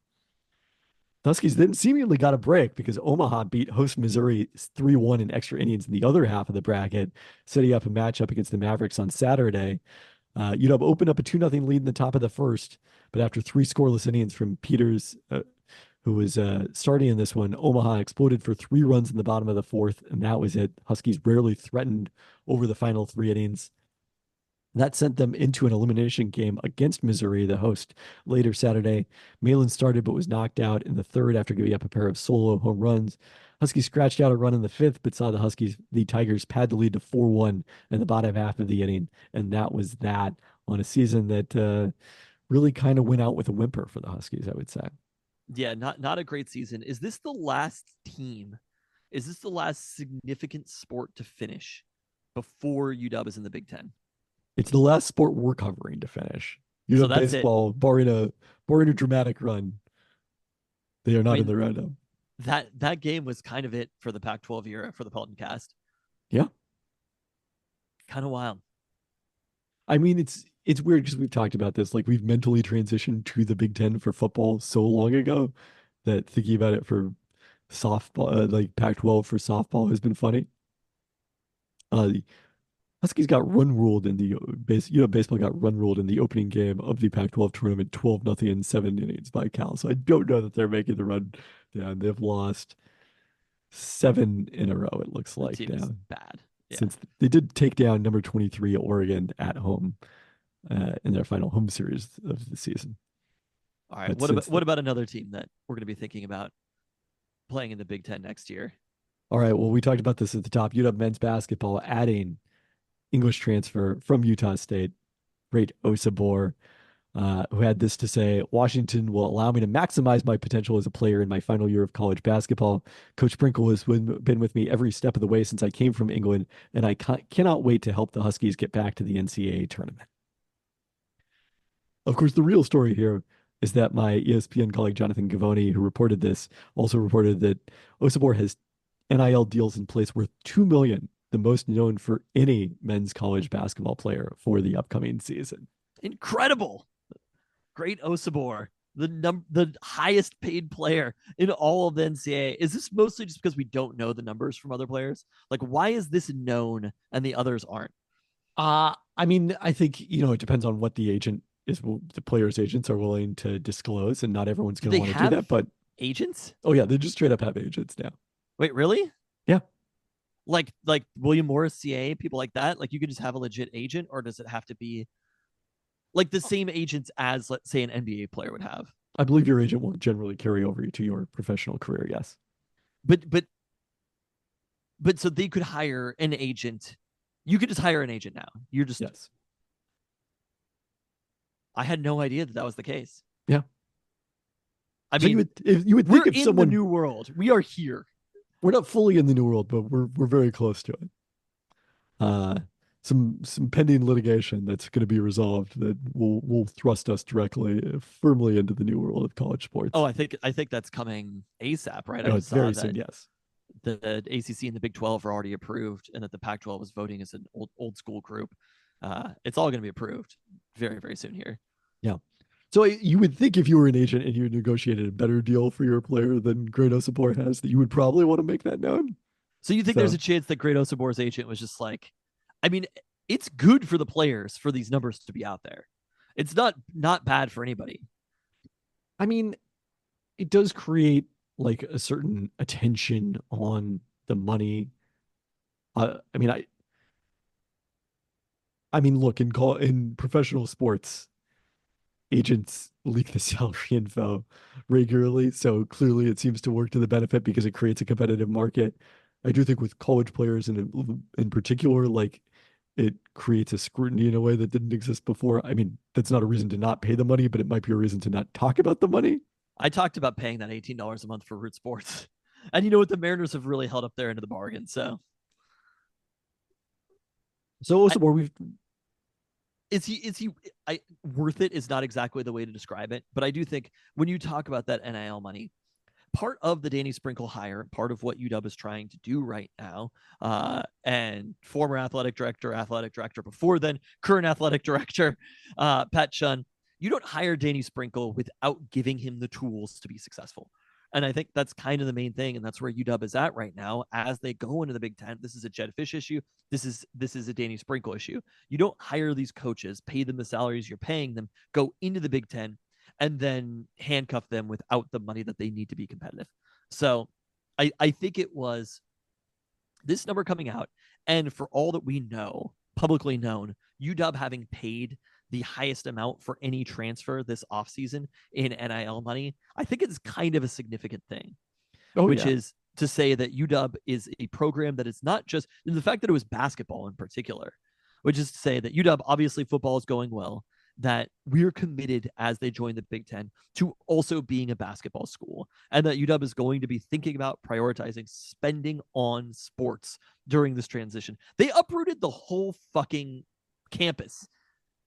The Huskies then seemingly got a break because Omaha beat host Missouri 3-1 in extra innings in the other half of the bracket, setting up a matchup against the Mavericks on Saturday. UW opened up a 2-0 lead in the top of the first, but after 3 scoreless innings from Peters, who was starting in this one, Omaha exploded for 3 runs in the bottom of the fourth, and that was it. Huskies rarely threatened over the final 3 innings. That sent them into an elimination game against Missouri, the host, later Saturday. Malin started but was knocked out in the third after giving up a pair of solo home runs. Huskies scratched out a run in the fifth, but saw the Tigers pad the lead to 4-1 in the bottom half of the inning. And that was that on a season that really kind of went out with a whimper for the Huskies, I would say. Yeah, not a great season. Is this the last team? Is this the last significant sport to finish before UW is in the Big Ten? It's the last sport we're covering to finish. So UW that's baseball, barring a dramatic run, they are not in the roundup. That game was kind of it for the Pac-12 era for the Peltoncast. Yeah. Kind of wild. I mean, it's weird because we've talked about this. Like we've mentally transitioned to the Big Ten for football so long ago that thinking about it for softball, like Pac-12 for softball, has been funny. Huskies got run ruled in the baseball got run ruled in the opening game of the Pac-12 tournament, 12-0 in 7 innings by Cal. So I don't know that they're making the run down. They've lost 7 in a row. It looks like team is now. bad. Yeah. Since they did take down number 23 Oregon at home in their final home series of the season. All right. What about another team that we're going to be thinking about playing in the Big Ten next year? All right. Well, we talked about this at the top. UW men's basketball adding English transfer from Utah State, Great Osabor. who had this to say: Washington will allow me to maximize my potential as a player in my final year of college basketball. Coach Sprinkle has been with me every step of the way since I came from England, and I cannot wait to help the Huskies get back to the NCAA tournament. Of course, the real story here is that my ESPN colleague Jonathan Givony, who reported this, also reported that Osibor has NIL deals in place worth $2 million, the most known for any men's college basketball player for the upcoming season. Incredible. Great Osibor, the highest paid player in all of the NCAA. Is this mostly just because we don't know the numbers from other players? Like, why is this known and the others aren't? I mean, I think, it depends on what the player's agents are willing to disclose, and not everyone's going to want to do that. But agents? Oh yeah, they just straight up have agents now. Wait, really? Yeah. Like William Morris, CA, people like that. Like, you could just have a legit agent, or does it have to be like the same agents as, let's say, an NBA player would have? I believe your agent will generally carry over to your professional career. Yes. But so they could hire an agent. You could just hire an agent now. You're just yes. I had no idea that was the case. Yeah. I mean, you would think we're if in someone the new world. We are here. We're not fully in the new world, but we're very close to it. Some pending litigation that's going to be resolved that will thrust us directly, firmly into the new world of college sports. Oh, I think that's coming ASAP, right? Oh, it's very soon. Yes. The ACC and the Big 12 are already approved, and that the Pac-12 is voting as an old school group. It's all going to be approved very, very soon here. Yeah. So you would think if you were an agent and you negotiated a better deal for your player than Great Osibor has, that you would probably want to make that known. So you think there's a chance that Great Osibor's agent was just like, I mean, it's good for the players for these numbers to be out there. It's not bad for anybody. I mean, it does create like a certain attention on the money. I mean, look, in professional sports, agents leak the salary info regularly, so clearly it seems to work to the benefit because it creates a competitive market. I do think with college players and in particular, like, it creates a scrutiny in a way that didn't exist before. I mean, that's not a reason to not pay the money, but it might be a reason to not talk about the money. I talked about paying that $18 a month for Root Sports, and you know what? The Mariners have really held up their end of the bargain. So Osibor, is he worth it is not exactly the way to describe it, but I do think when you talk about that NIL money, part of the Danny Sprinkle hire, part of what UW is trying to do right now, and former athletic director before then, current athletic director, Pat Chun, you don't hire Danny Sprinkle without giving him the tools to be successful. And I think that's kind of the main thing, and that's where UW is at right now as they go into the Big Ten. This is a Jedd Fisch issue. This is a Danny Sprinkle issue. You don't hire these coaches, pay them the salaries you're paying them, go into the Big Ten, and then handcuff them without the money that they need to be competitive. So I think it was this number coming out, and for all that we know, publicly known, UW having paid the highest amount for any transfer this offseason in NIL money, I think it's kind of a significant thing, which is to say that UW is a program that is not just the fact that it was basketball in particular, which is to say that UW, obviously football is going well, that we're committed as they join the Big Ten to also being a basketball school, and that UW is going to be thinking about prioritizing spending on sports during this transition. They uprooted the whole fucking campus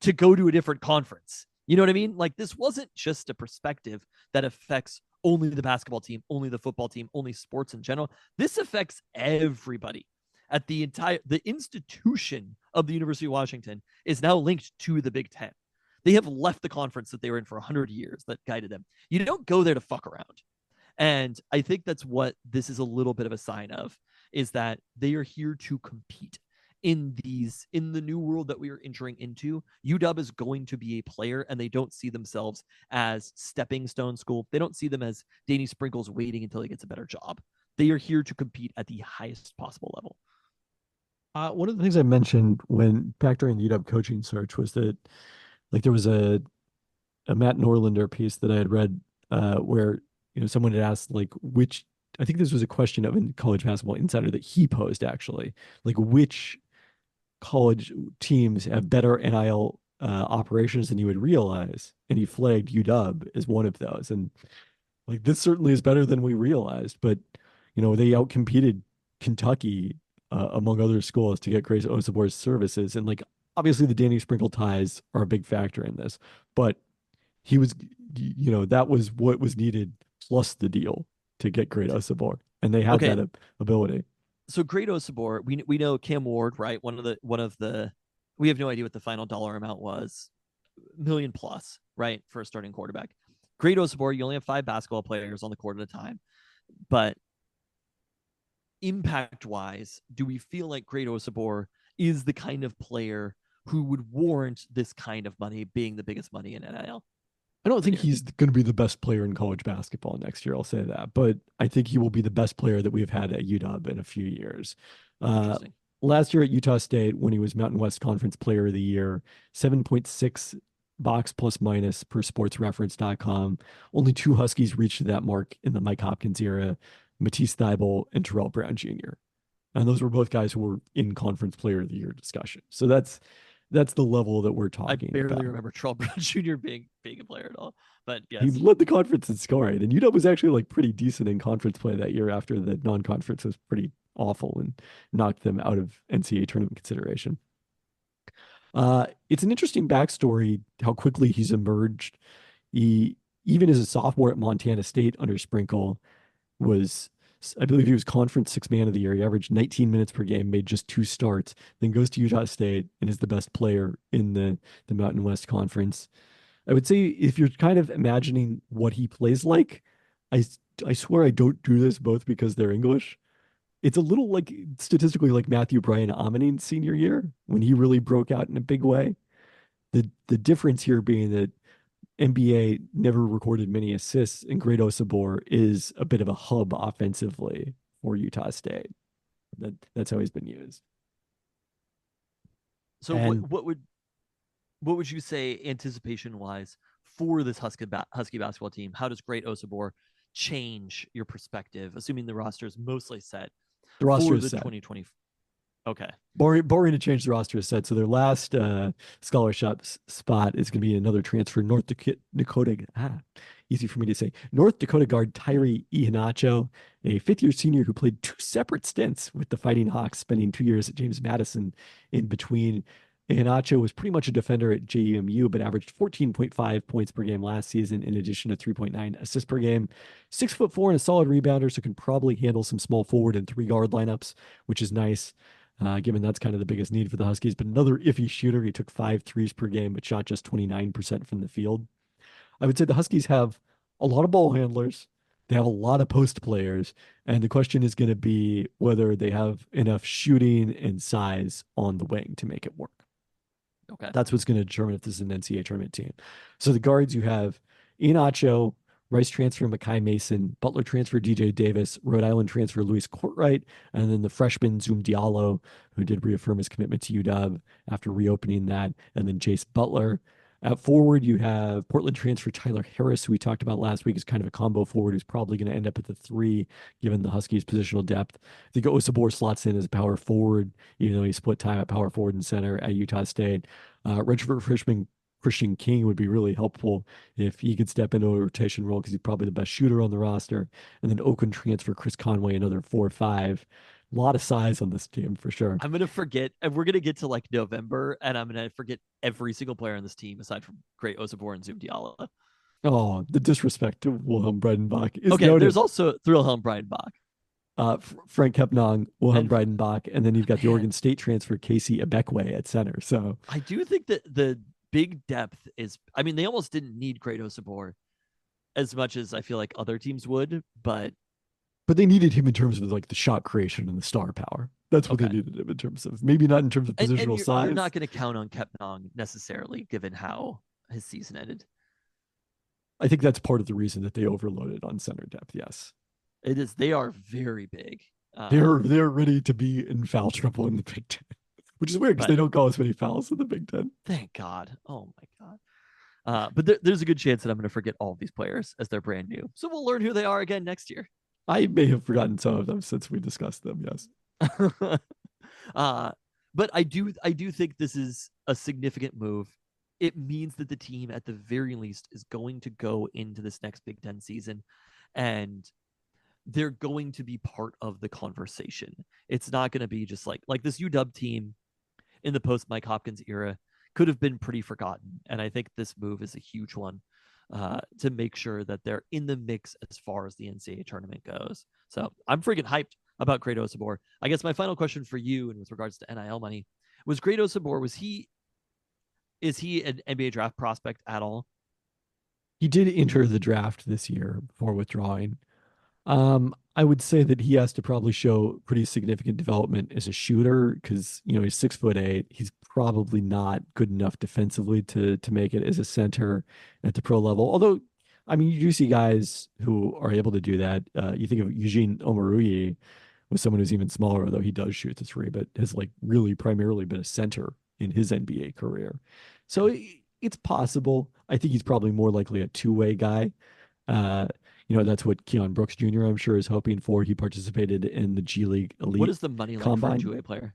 to go to a different conference. You know what I mean? Like, this wasn't just a perspective that affects only the basketball team, only the football team, only sports in general. This affects everybody. At the institution of the University of Washington is now linked to the Big Ten. They have left the conference that they were in for 100 years that guided them. You don't go there to fuck around. And I think that's what this is a little bit of a sign of, is that they are here to compete in the new world that we are entering into. UW is going to be a player, and they don't see themselves as stepping stone school. They don't see them as Danny Sprinkles waiting until he gets a better job. They are here to compete at the highest possible level. One of the things I mentioned when factoring the UW coaching search was that, like, there was a Matt Norlander piece that I had read where someone had asked, like, which, I think this was a question of a College Basketball Insider that he posed, actually, like, which college teams have better NIL operations than you would realize, and he flagged UW as one of those. And like this certainly is better than we realized, but they outcompeted Kentucky among other schools to get Grace Osabor's services. And like obviously the Danny Sprinkle ties are a big factor in this, but he was, that was what was needed plus the deal to get Great Osabor, and they had Okay. that ability. So Great Osabor, we know Cam Ward, right? One of the we have no idea what the final dollar amount was, million plus, right, for a starting quarterback. Great Osabor, you only have 5 basketball players on the court at a time, but impact wise, do we feel like Great Osabor is the kind of player who would warrant this kind of money being the biggest money in NIL? I don't think he's going to be the best player in college basketball next year. I'll say that, but I think he will be the best player that we've had at UW in a few years. Last year at Utah State, when he was Mountain West Conference Player of the Year, 7.6 box plus minus per sportsreference.com. Only 2 Huskies reached that mark in the Mike Hopkins era, Matisse Thybulle and Terrell Brown Jr. And those were both guys who were in Conference Player of the Year discussion. So that's the level that we're talking about. I barely remember Terrell Brown Jr. being a player at all, but yes. He led the conference in scoring, and UW was actually like pretty decent in conference play that year after the non-conference was pretty awful and knocked them out of NCAA tournament consideration. It's an interesting backstory how quickly he's emerged. He, even as a sophomore at Montana State under Sprinkle, I believe he was conference 6th man of the year. He averaged 19 minutes per game, made just 2 starts, then goes to Utah State and is the best player in the Mountain West Conference. I would say if you're kind of imagining what he plays like, I swear I don't do this both because they're English. It's a little like statistically like Matthew Bryan Amaning's senior year when he really broke out in a big way. The difference here being that NBA never recorded many assists, and Great Osabor is a bit of a hub offensively for Utah State. That's how he's been used. So what would you say anticipation wise for this Husky basketball team? How does Great Osabor change your perspective, assuming the roster is mostly set? The roster is the set. 2020. Okay. Boring to change the roster is set. So their last scholarship spot is going to be another transfer, North Dakota. Easy for me to say. North Dakota guard Tyree Iheanacho, a 5th-year senior who played 2 separate stints with the Fighting Hawks, spending 2 years at James Madison in between. Iheanacho was pretty much a defender at JUMU, but averaged 14.5 points per game last season, in addition to 3.9 assists per game. 6'4" and a solid rebounder, so can probably handle some small forward and 3-guard lineups, which is nice, given that's kind of the biggest need for the Huskies. But another iffy shooter. He took 5 threes per game, but shot just 29% from the field. I would say the Huskies have a lot of ball handlers. They have a lot of post players. And the question is going to be whether they have enough shooting and size on the wing to make it work. Okay. That's what's going to determine if this is an NCAA tournament team. So the guards, you have Iheanacho, Rice transfer Makai Mason, Butler transfer DJ Davis, Rhode Island transfer Luis Courtwright, and then the freshman Zoom Diallo, who did reaffirm his commitment to UW after reopening that, and then Jace Butler. At forward, you have Portland transfer Tyler Harris, who we talked about last week, is kind of a combo forward who's probably going to end up at the 3, given the Huskies' positional depth. I think Osabor slots in as a power forward, even though he split time at power forward and center at Utah State. Redshirt freshman Christian King would be really helpful if he could step into a rotation role because he's probably the best shooter on the roster. And then Oakland transfer Chris Conway, another 4-5. A lot of size on this team for sure. I'm gonna forget, and we're gonna get to like November, and I'm gonna forget every single player on this team aside from Great Osabor and Zoom Diallo. Oh, the disrespect to Wilhelm Breidenbach is okay. noted. There's also Wilhelm Breidenbach, Frank Kepnang, Wilhelm Breidenbach, and then you've got the Oregon State transfer Casey Abekwe at center. So I do think that the big depth is. I mean, they almost didn't need Great Osabor as much as I feel like other teams would, but they needed him in terms of like the shot creation and the star power. That's what they needed him in terms of. Maybe not in terms of positional size. You're not going to count on Kepnang necessarily, given how his season ended. I think that's part of the reason that they overloaded on center depth. Yes, it is. They are very big. They're ready to be in foul trouble in the Big Ten, which is weird because they don't call as many fouls in the Big Ten. Thank God. Oh my God. But there's a good chance that I'm going to forget all of these players as they're brand new. So we'll learn who they are again next year. I may have forgotten some of them since we discussed them. Yes. But I do think this is a significant move it means that the team at the very least is going to go into this next Big Ten season and they're going to be part of the conversation. It's not going to be just like this UW team in the post Mike Hopkins era could have been pretty forgotten. And I think this move is a huge one to make sure that they're in the mix as far as the NCAA tournament goes. So I'm freaking hyped about Great Osabor. I guess my final question for you, and with regards to NIL money, was Great Osabor, is he an NBA draft prospect at all? He did enter the draft this year before withdrawing. I would say that he has to probably show pretty significant development as a shooter because he's 6'8". He's probably not good enough defensively to make it as a center at the pro level. Although, I mean, you do see guys who are able to do that. You think of Eugene Omoruyi was someone who's even smaller, although he does shoot the three, but has like really primarily been a center in his NBA career. So it's possible. I think he's probably more likely a two-way guy. That's what Keon Brooks Jr. I'm sure is hoping for. He participated in the G League Elite. What is the money like Combine. for a two-way player?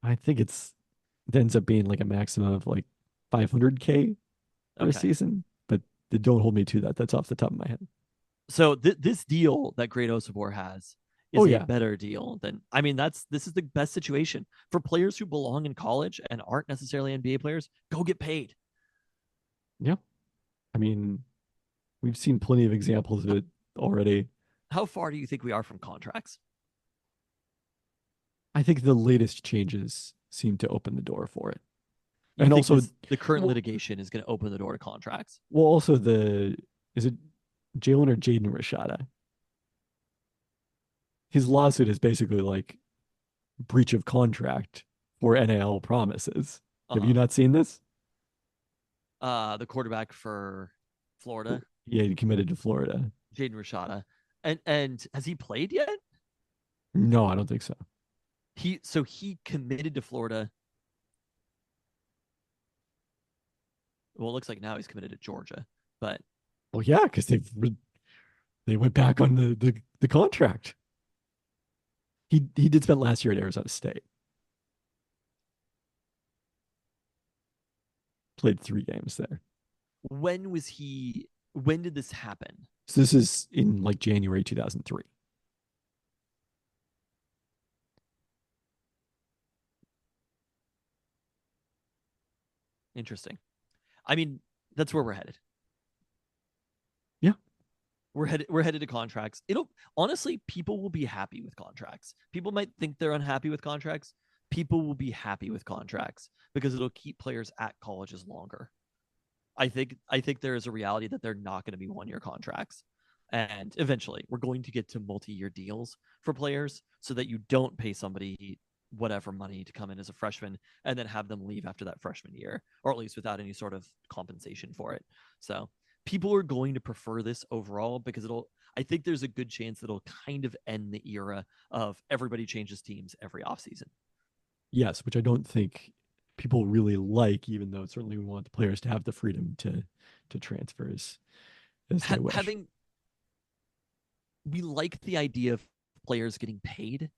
I think it ends up being like a maximum of like 500K for a season, but don't hold me to that. That's off the top of my head. So this deal that Great Osabor has is a better deal than, I mean, this is the best situation for players who belong in college and aren't necessarily NBA players. Go get paid. Yeah. I mean, we've seen plenty of examples of it already. How far do you think we are from contracts? I think the latest changes seem to open the door for it. And also the current litigation is going to open the door to contracts. Well, also is it Jalen or Jaden Rashada? His lawsuit is basically like breach of contract for NIL promises. Have you not seen this? The quarterback for Florida. Yeah, he committed to Florida. Jaden Rashada. And has he played yet? No, I don't think so. He committed to Florida. Well, it looks like now he's committed to Georgia, but well, yeah, because they went back on the contract. He did spend last year at Arizona State. Played 3 games there. When did this happen? So this is in like January 2003. Interesting. I mean, that's where we're headed. Yeah. We're headed to contracts. Honestly, people will be happy with contracts. People might think they're unhappy with contracts. People will be happy with contracts because it'll keep players at colleges longer. I think there is a reality that they're not going to be 1-year contracts. And eventually we're going to get to multi-year deals for players so that you don't pay somebody whatever money to come in as a freshman and then have them leave after that freshman year, or at least without any sort of compensation for it. So people are going to prefer this overall because I think there's a good chance that it'll kind of end the era of everybody changes teams every offseason. Yes, which I don't think people really like, even though certainly we want the players to have the freedom to transfer as they wish. We like the idea of players getting paid,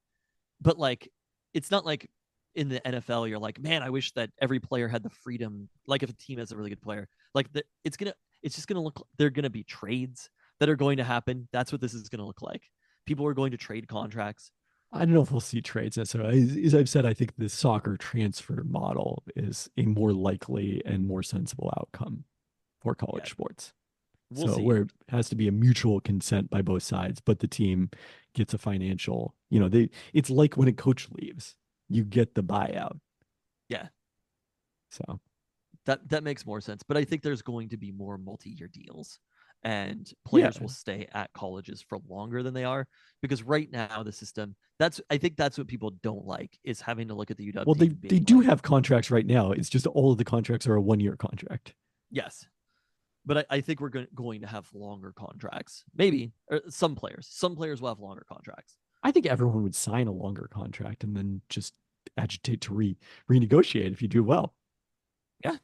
but like it's not like in the NFL you're like, man, I wish that every player had the freedom. Like if a team has a really good player, like it's just gonna look. They're gonna be trades that are going to happen. That's what this is gonna look like. People are going to trade contracts. I don't know if we'll see trades necessarily. As I've said, I think the soccer transfer model is a more likely and more sensible outcome for college sports. We'll see. Where it has to be a mutual consent by both sides, but the team gets a financial, it's like when a coach leaves, you get the buyout. Yeah. So that makes more sense. But I think there's going to be more multi-year deals and players will stay at colleges for longer than they are because right now the system, I think that's what people don't like is having to look at the UW. Well, they do have contracts right now. It's just all of the contracts are a 1-year contract. Yes. But I think we're going to have longer contracts. Maybe or some players will have longer contracts. I think everyone would sign a longer contract and then just agitate to renegotiate if you do well. Yeah.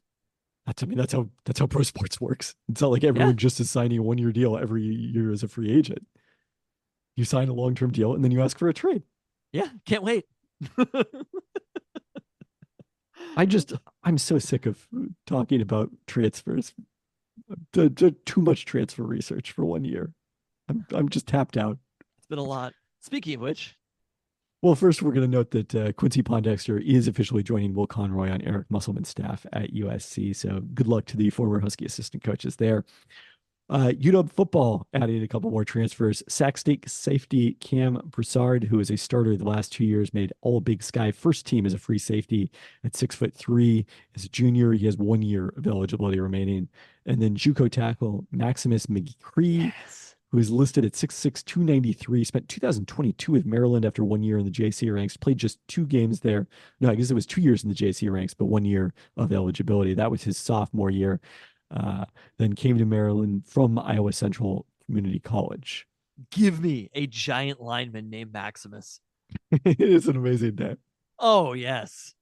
That's how pro sports works. It's not like everyone just is signing a 1-year deal every year as a free agent. You sign a long-term deal and then you ask for a trade. Yeah, can't wait. I'm so sick of talking about transfers. Too much transfer research for 1 year. I'm just tapped out. It's been a lot. Speaking of which, Well, first we're going to note that Quincy Pondexter is officially joining Will Conroy on Eric Musselman's staff at USC. So good luck to the former Husky assistant coaches there. UW football adding a couple more transfers. Sac State safety Cam Broussard, who is a starter the last 2 years, made All Big Sky first team as a free safety at 6'3". As a junior, he has 1 year of eligibility remaining. And then JUCO tackle Maximus McCree, yes. who is listed at 6'6", 293, spent 2022 with Maryland after 1 year in the JC ranks, played just 2 games there. No, I guess it was 2 years in the JC ranks, but 1 year of eligibility. That was his sophomore year. Then came to Maryland from Iowa Central Community College. Give me a giant lineman named Maximus. It is an amazing name. Oh, yes.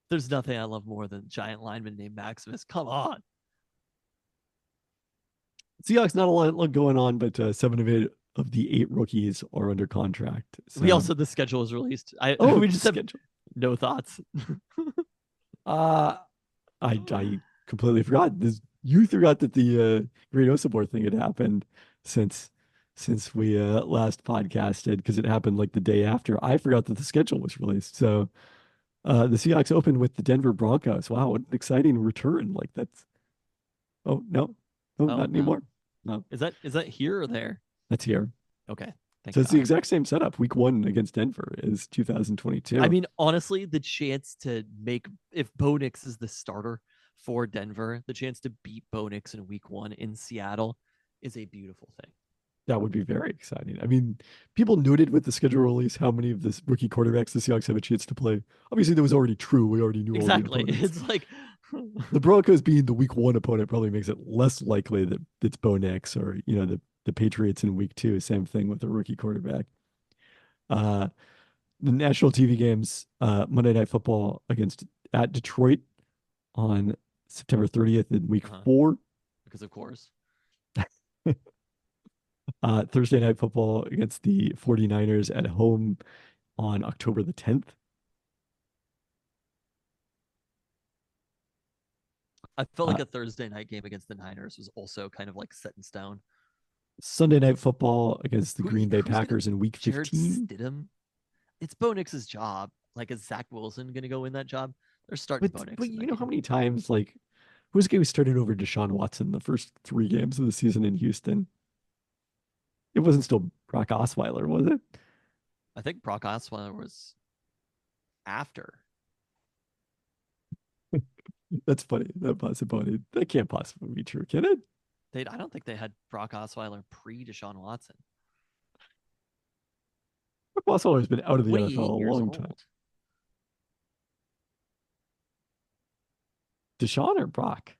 There's nothing I love more than giant lineman named Maximus. Come on. Seahawks, not a lot going on, but 7 of the 8 rookies are under contract. We So- also, the schedule is released. We just have schedule. no thoughts. I completely forgot. You forgot that the Great Osibor thing had happened since we last podcasted, because it happened like the day after. I forgot that the schedule was released. So the Seahawks open with the Denver Broncos. Wow, what an exciting return! Like that's. Oh no, Oh, not no. anymore. No, Is that here or there? that's here. Okay. Thank So it's the God. exact same setup. Week 1 against Denver is 2022. I mean, honestly, the chance to make, if Bo Nix is the starter for Denver, the chance to beat Bo Nix in week 1 in Seattle is a beautiful thing. that would be very exciting. I mean, people noted with the schedule release how many of the rookie quarterbacks the Seahawks have a chance to play. Obviously, that was already true. We already knew Exactly. all the opponents. It's like The Broncos being the week 1 opponent probably makes it less likely that it's Bo Nix, or the Patriots in week 2. Same thing with the rookie quarterback. The national TV games, Monday Night Football at Detroit on September 30th in week Uh-huh. 4. because of course. Thursday Night Football against the 49ers at home on October the 10th. I felt like a Thursday night game against the Niners was also kind of like set in stone. Sunday Night Football against the Who- Green Bay who's gonna- Packers in week Jared 15. Stidham. It's Bo Nix's job. Like, is Zach Wilson going to go win that job? They're starting Bo Nix. But in you that know how game. many times, like, who's the guy who started over Deshaun Watson the first 3 games of the season in Houston? It wasn't still Brock Osweiler, was it? I think Brock Osweiler was after. That's funny. That possibility. That can't possibly be true, can it? I don't think they had Brock Osweiler pre Deshaun Watson. Brock Osweiler's been out of the 28 NFL a years long old. time. Deshaun or Brock?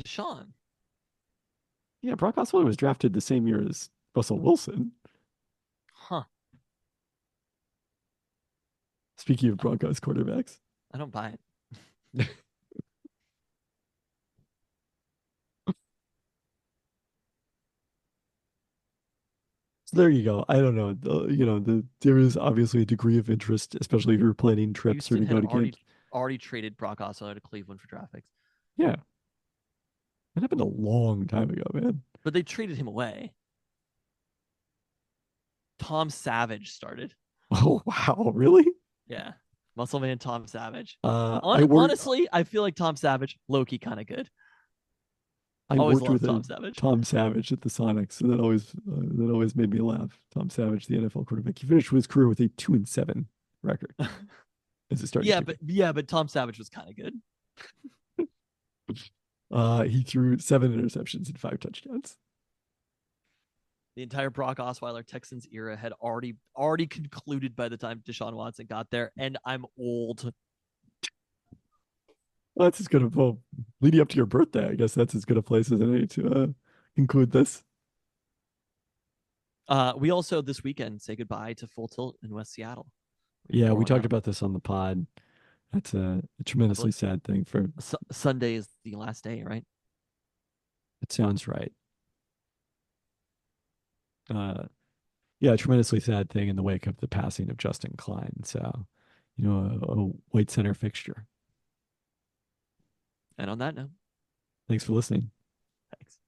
Deshaun. Yeah, Brock Osweiler was drafted the same year as Russell Wilson. Huh. Speaking of Broncos quarterbacks. I don't buy it. So there you go. I don't know. There is obviously a degree of interest, especially if you're planning trips or Houston to go had to games. already traded Brock Osweiler to Cleveland for draft picks, Yeah. That happened a long time ago, man. but they traded him away. Tom Savage started. Oh, wow. Really? Yeah. Muscle Man Tom Savage. I worked, Honestly, I feel like Tom Savage, low-key kind of good. I always worked loved with Tom Savage. Tom Savage at the Sonics, so that always made me laugh. Tom Savage, the NFL quarterback. He finished his career with a 2-7 record as a starting QB. but Tom Savage was kind of good. He threw 7 interceptions and 5 touchdowns. The entire Brock Osweiler Texans era had already concluded by the time Deshaun Watson got there, and I'm old. Well, that's as good of leading up to your birthday. I guess that's as good a place as any to conclude this. We also this weekend say goodbye to Full Tilt in West Seattle. Yeah, we Growing talked up. about this on the pod. That's a tremendously sad thing for. Sunday is the last day, right? It sounds right. Yeah, tremendously sad thing in the wake of the passing of Justin Klein. So, a white center fixture. And on that note, Thanks for listening. thanks.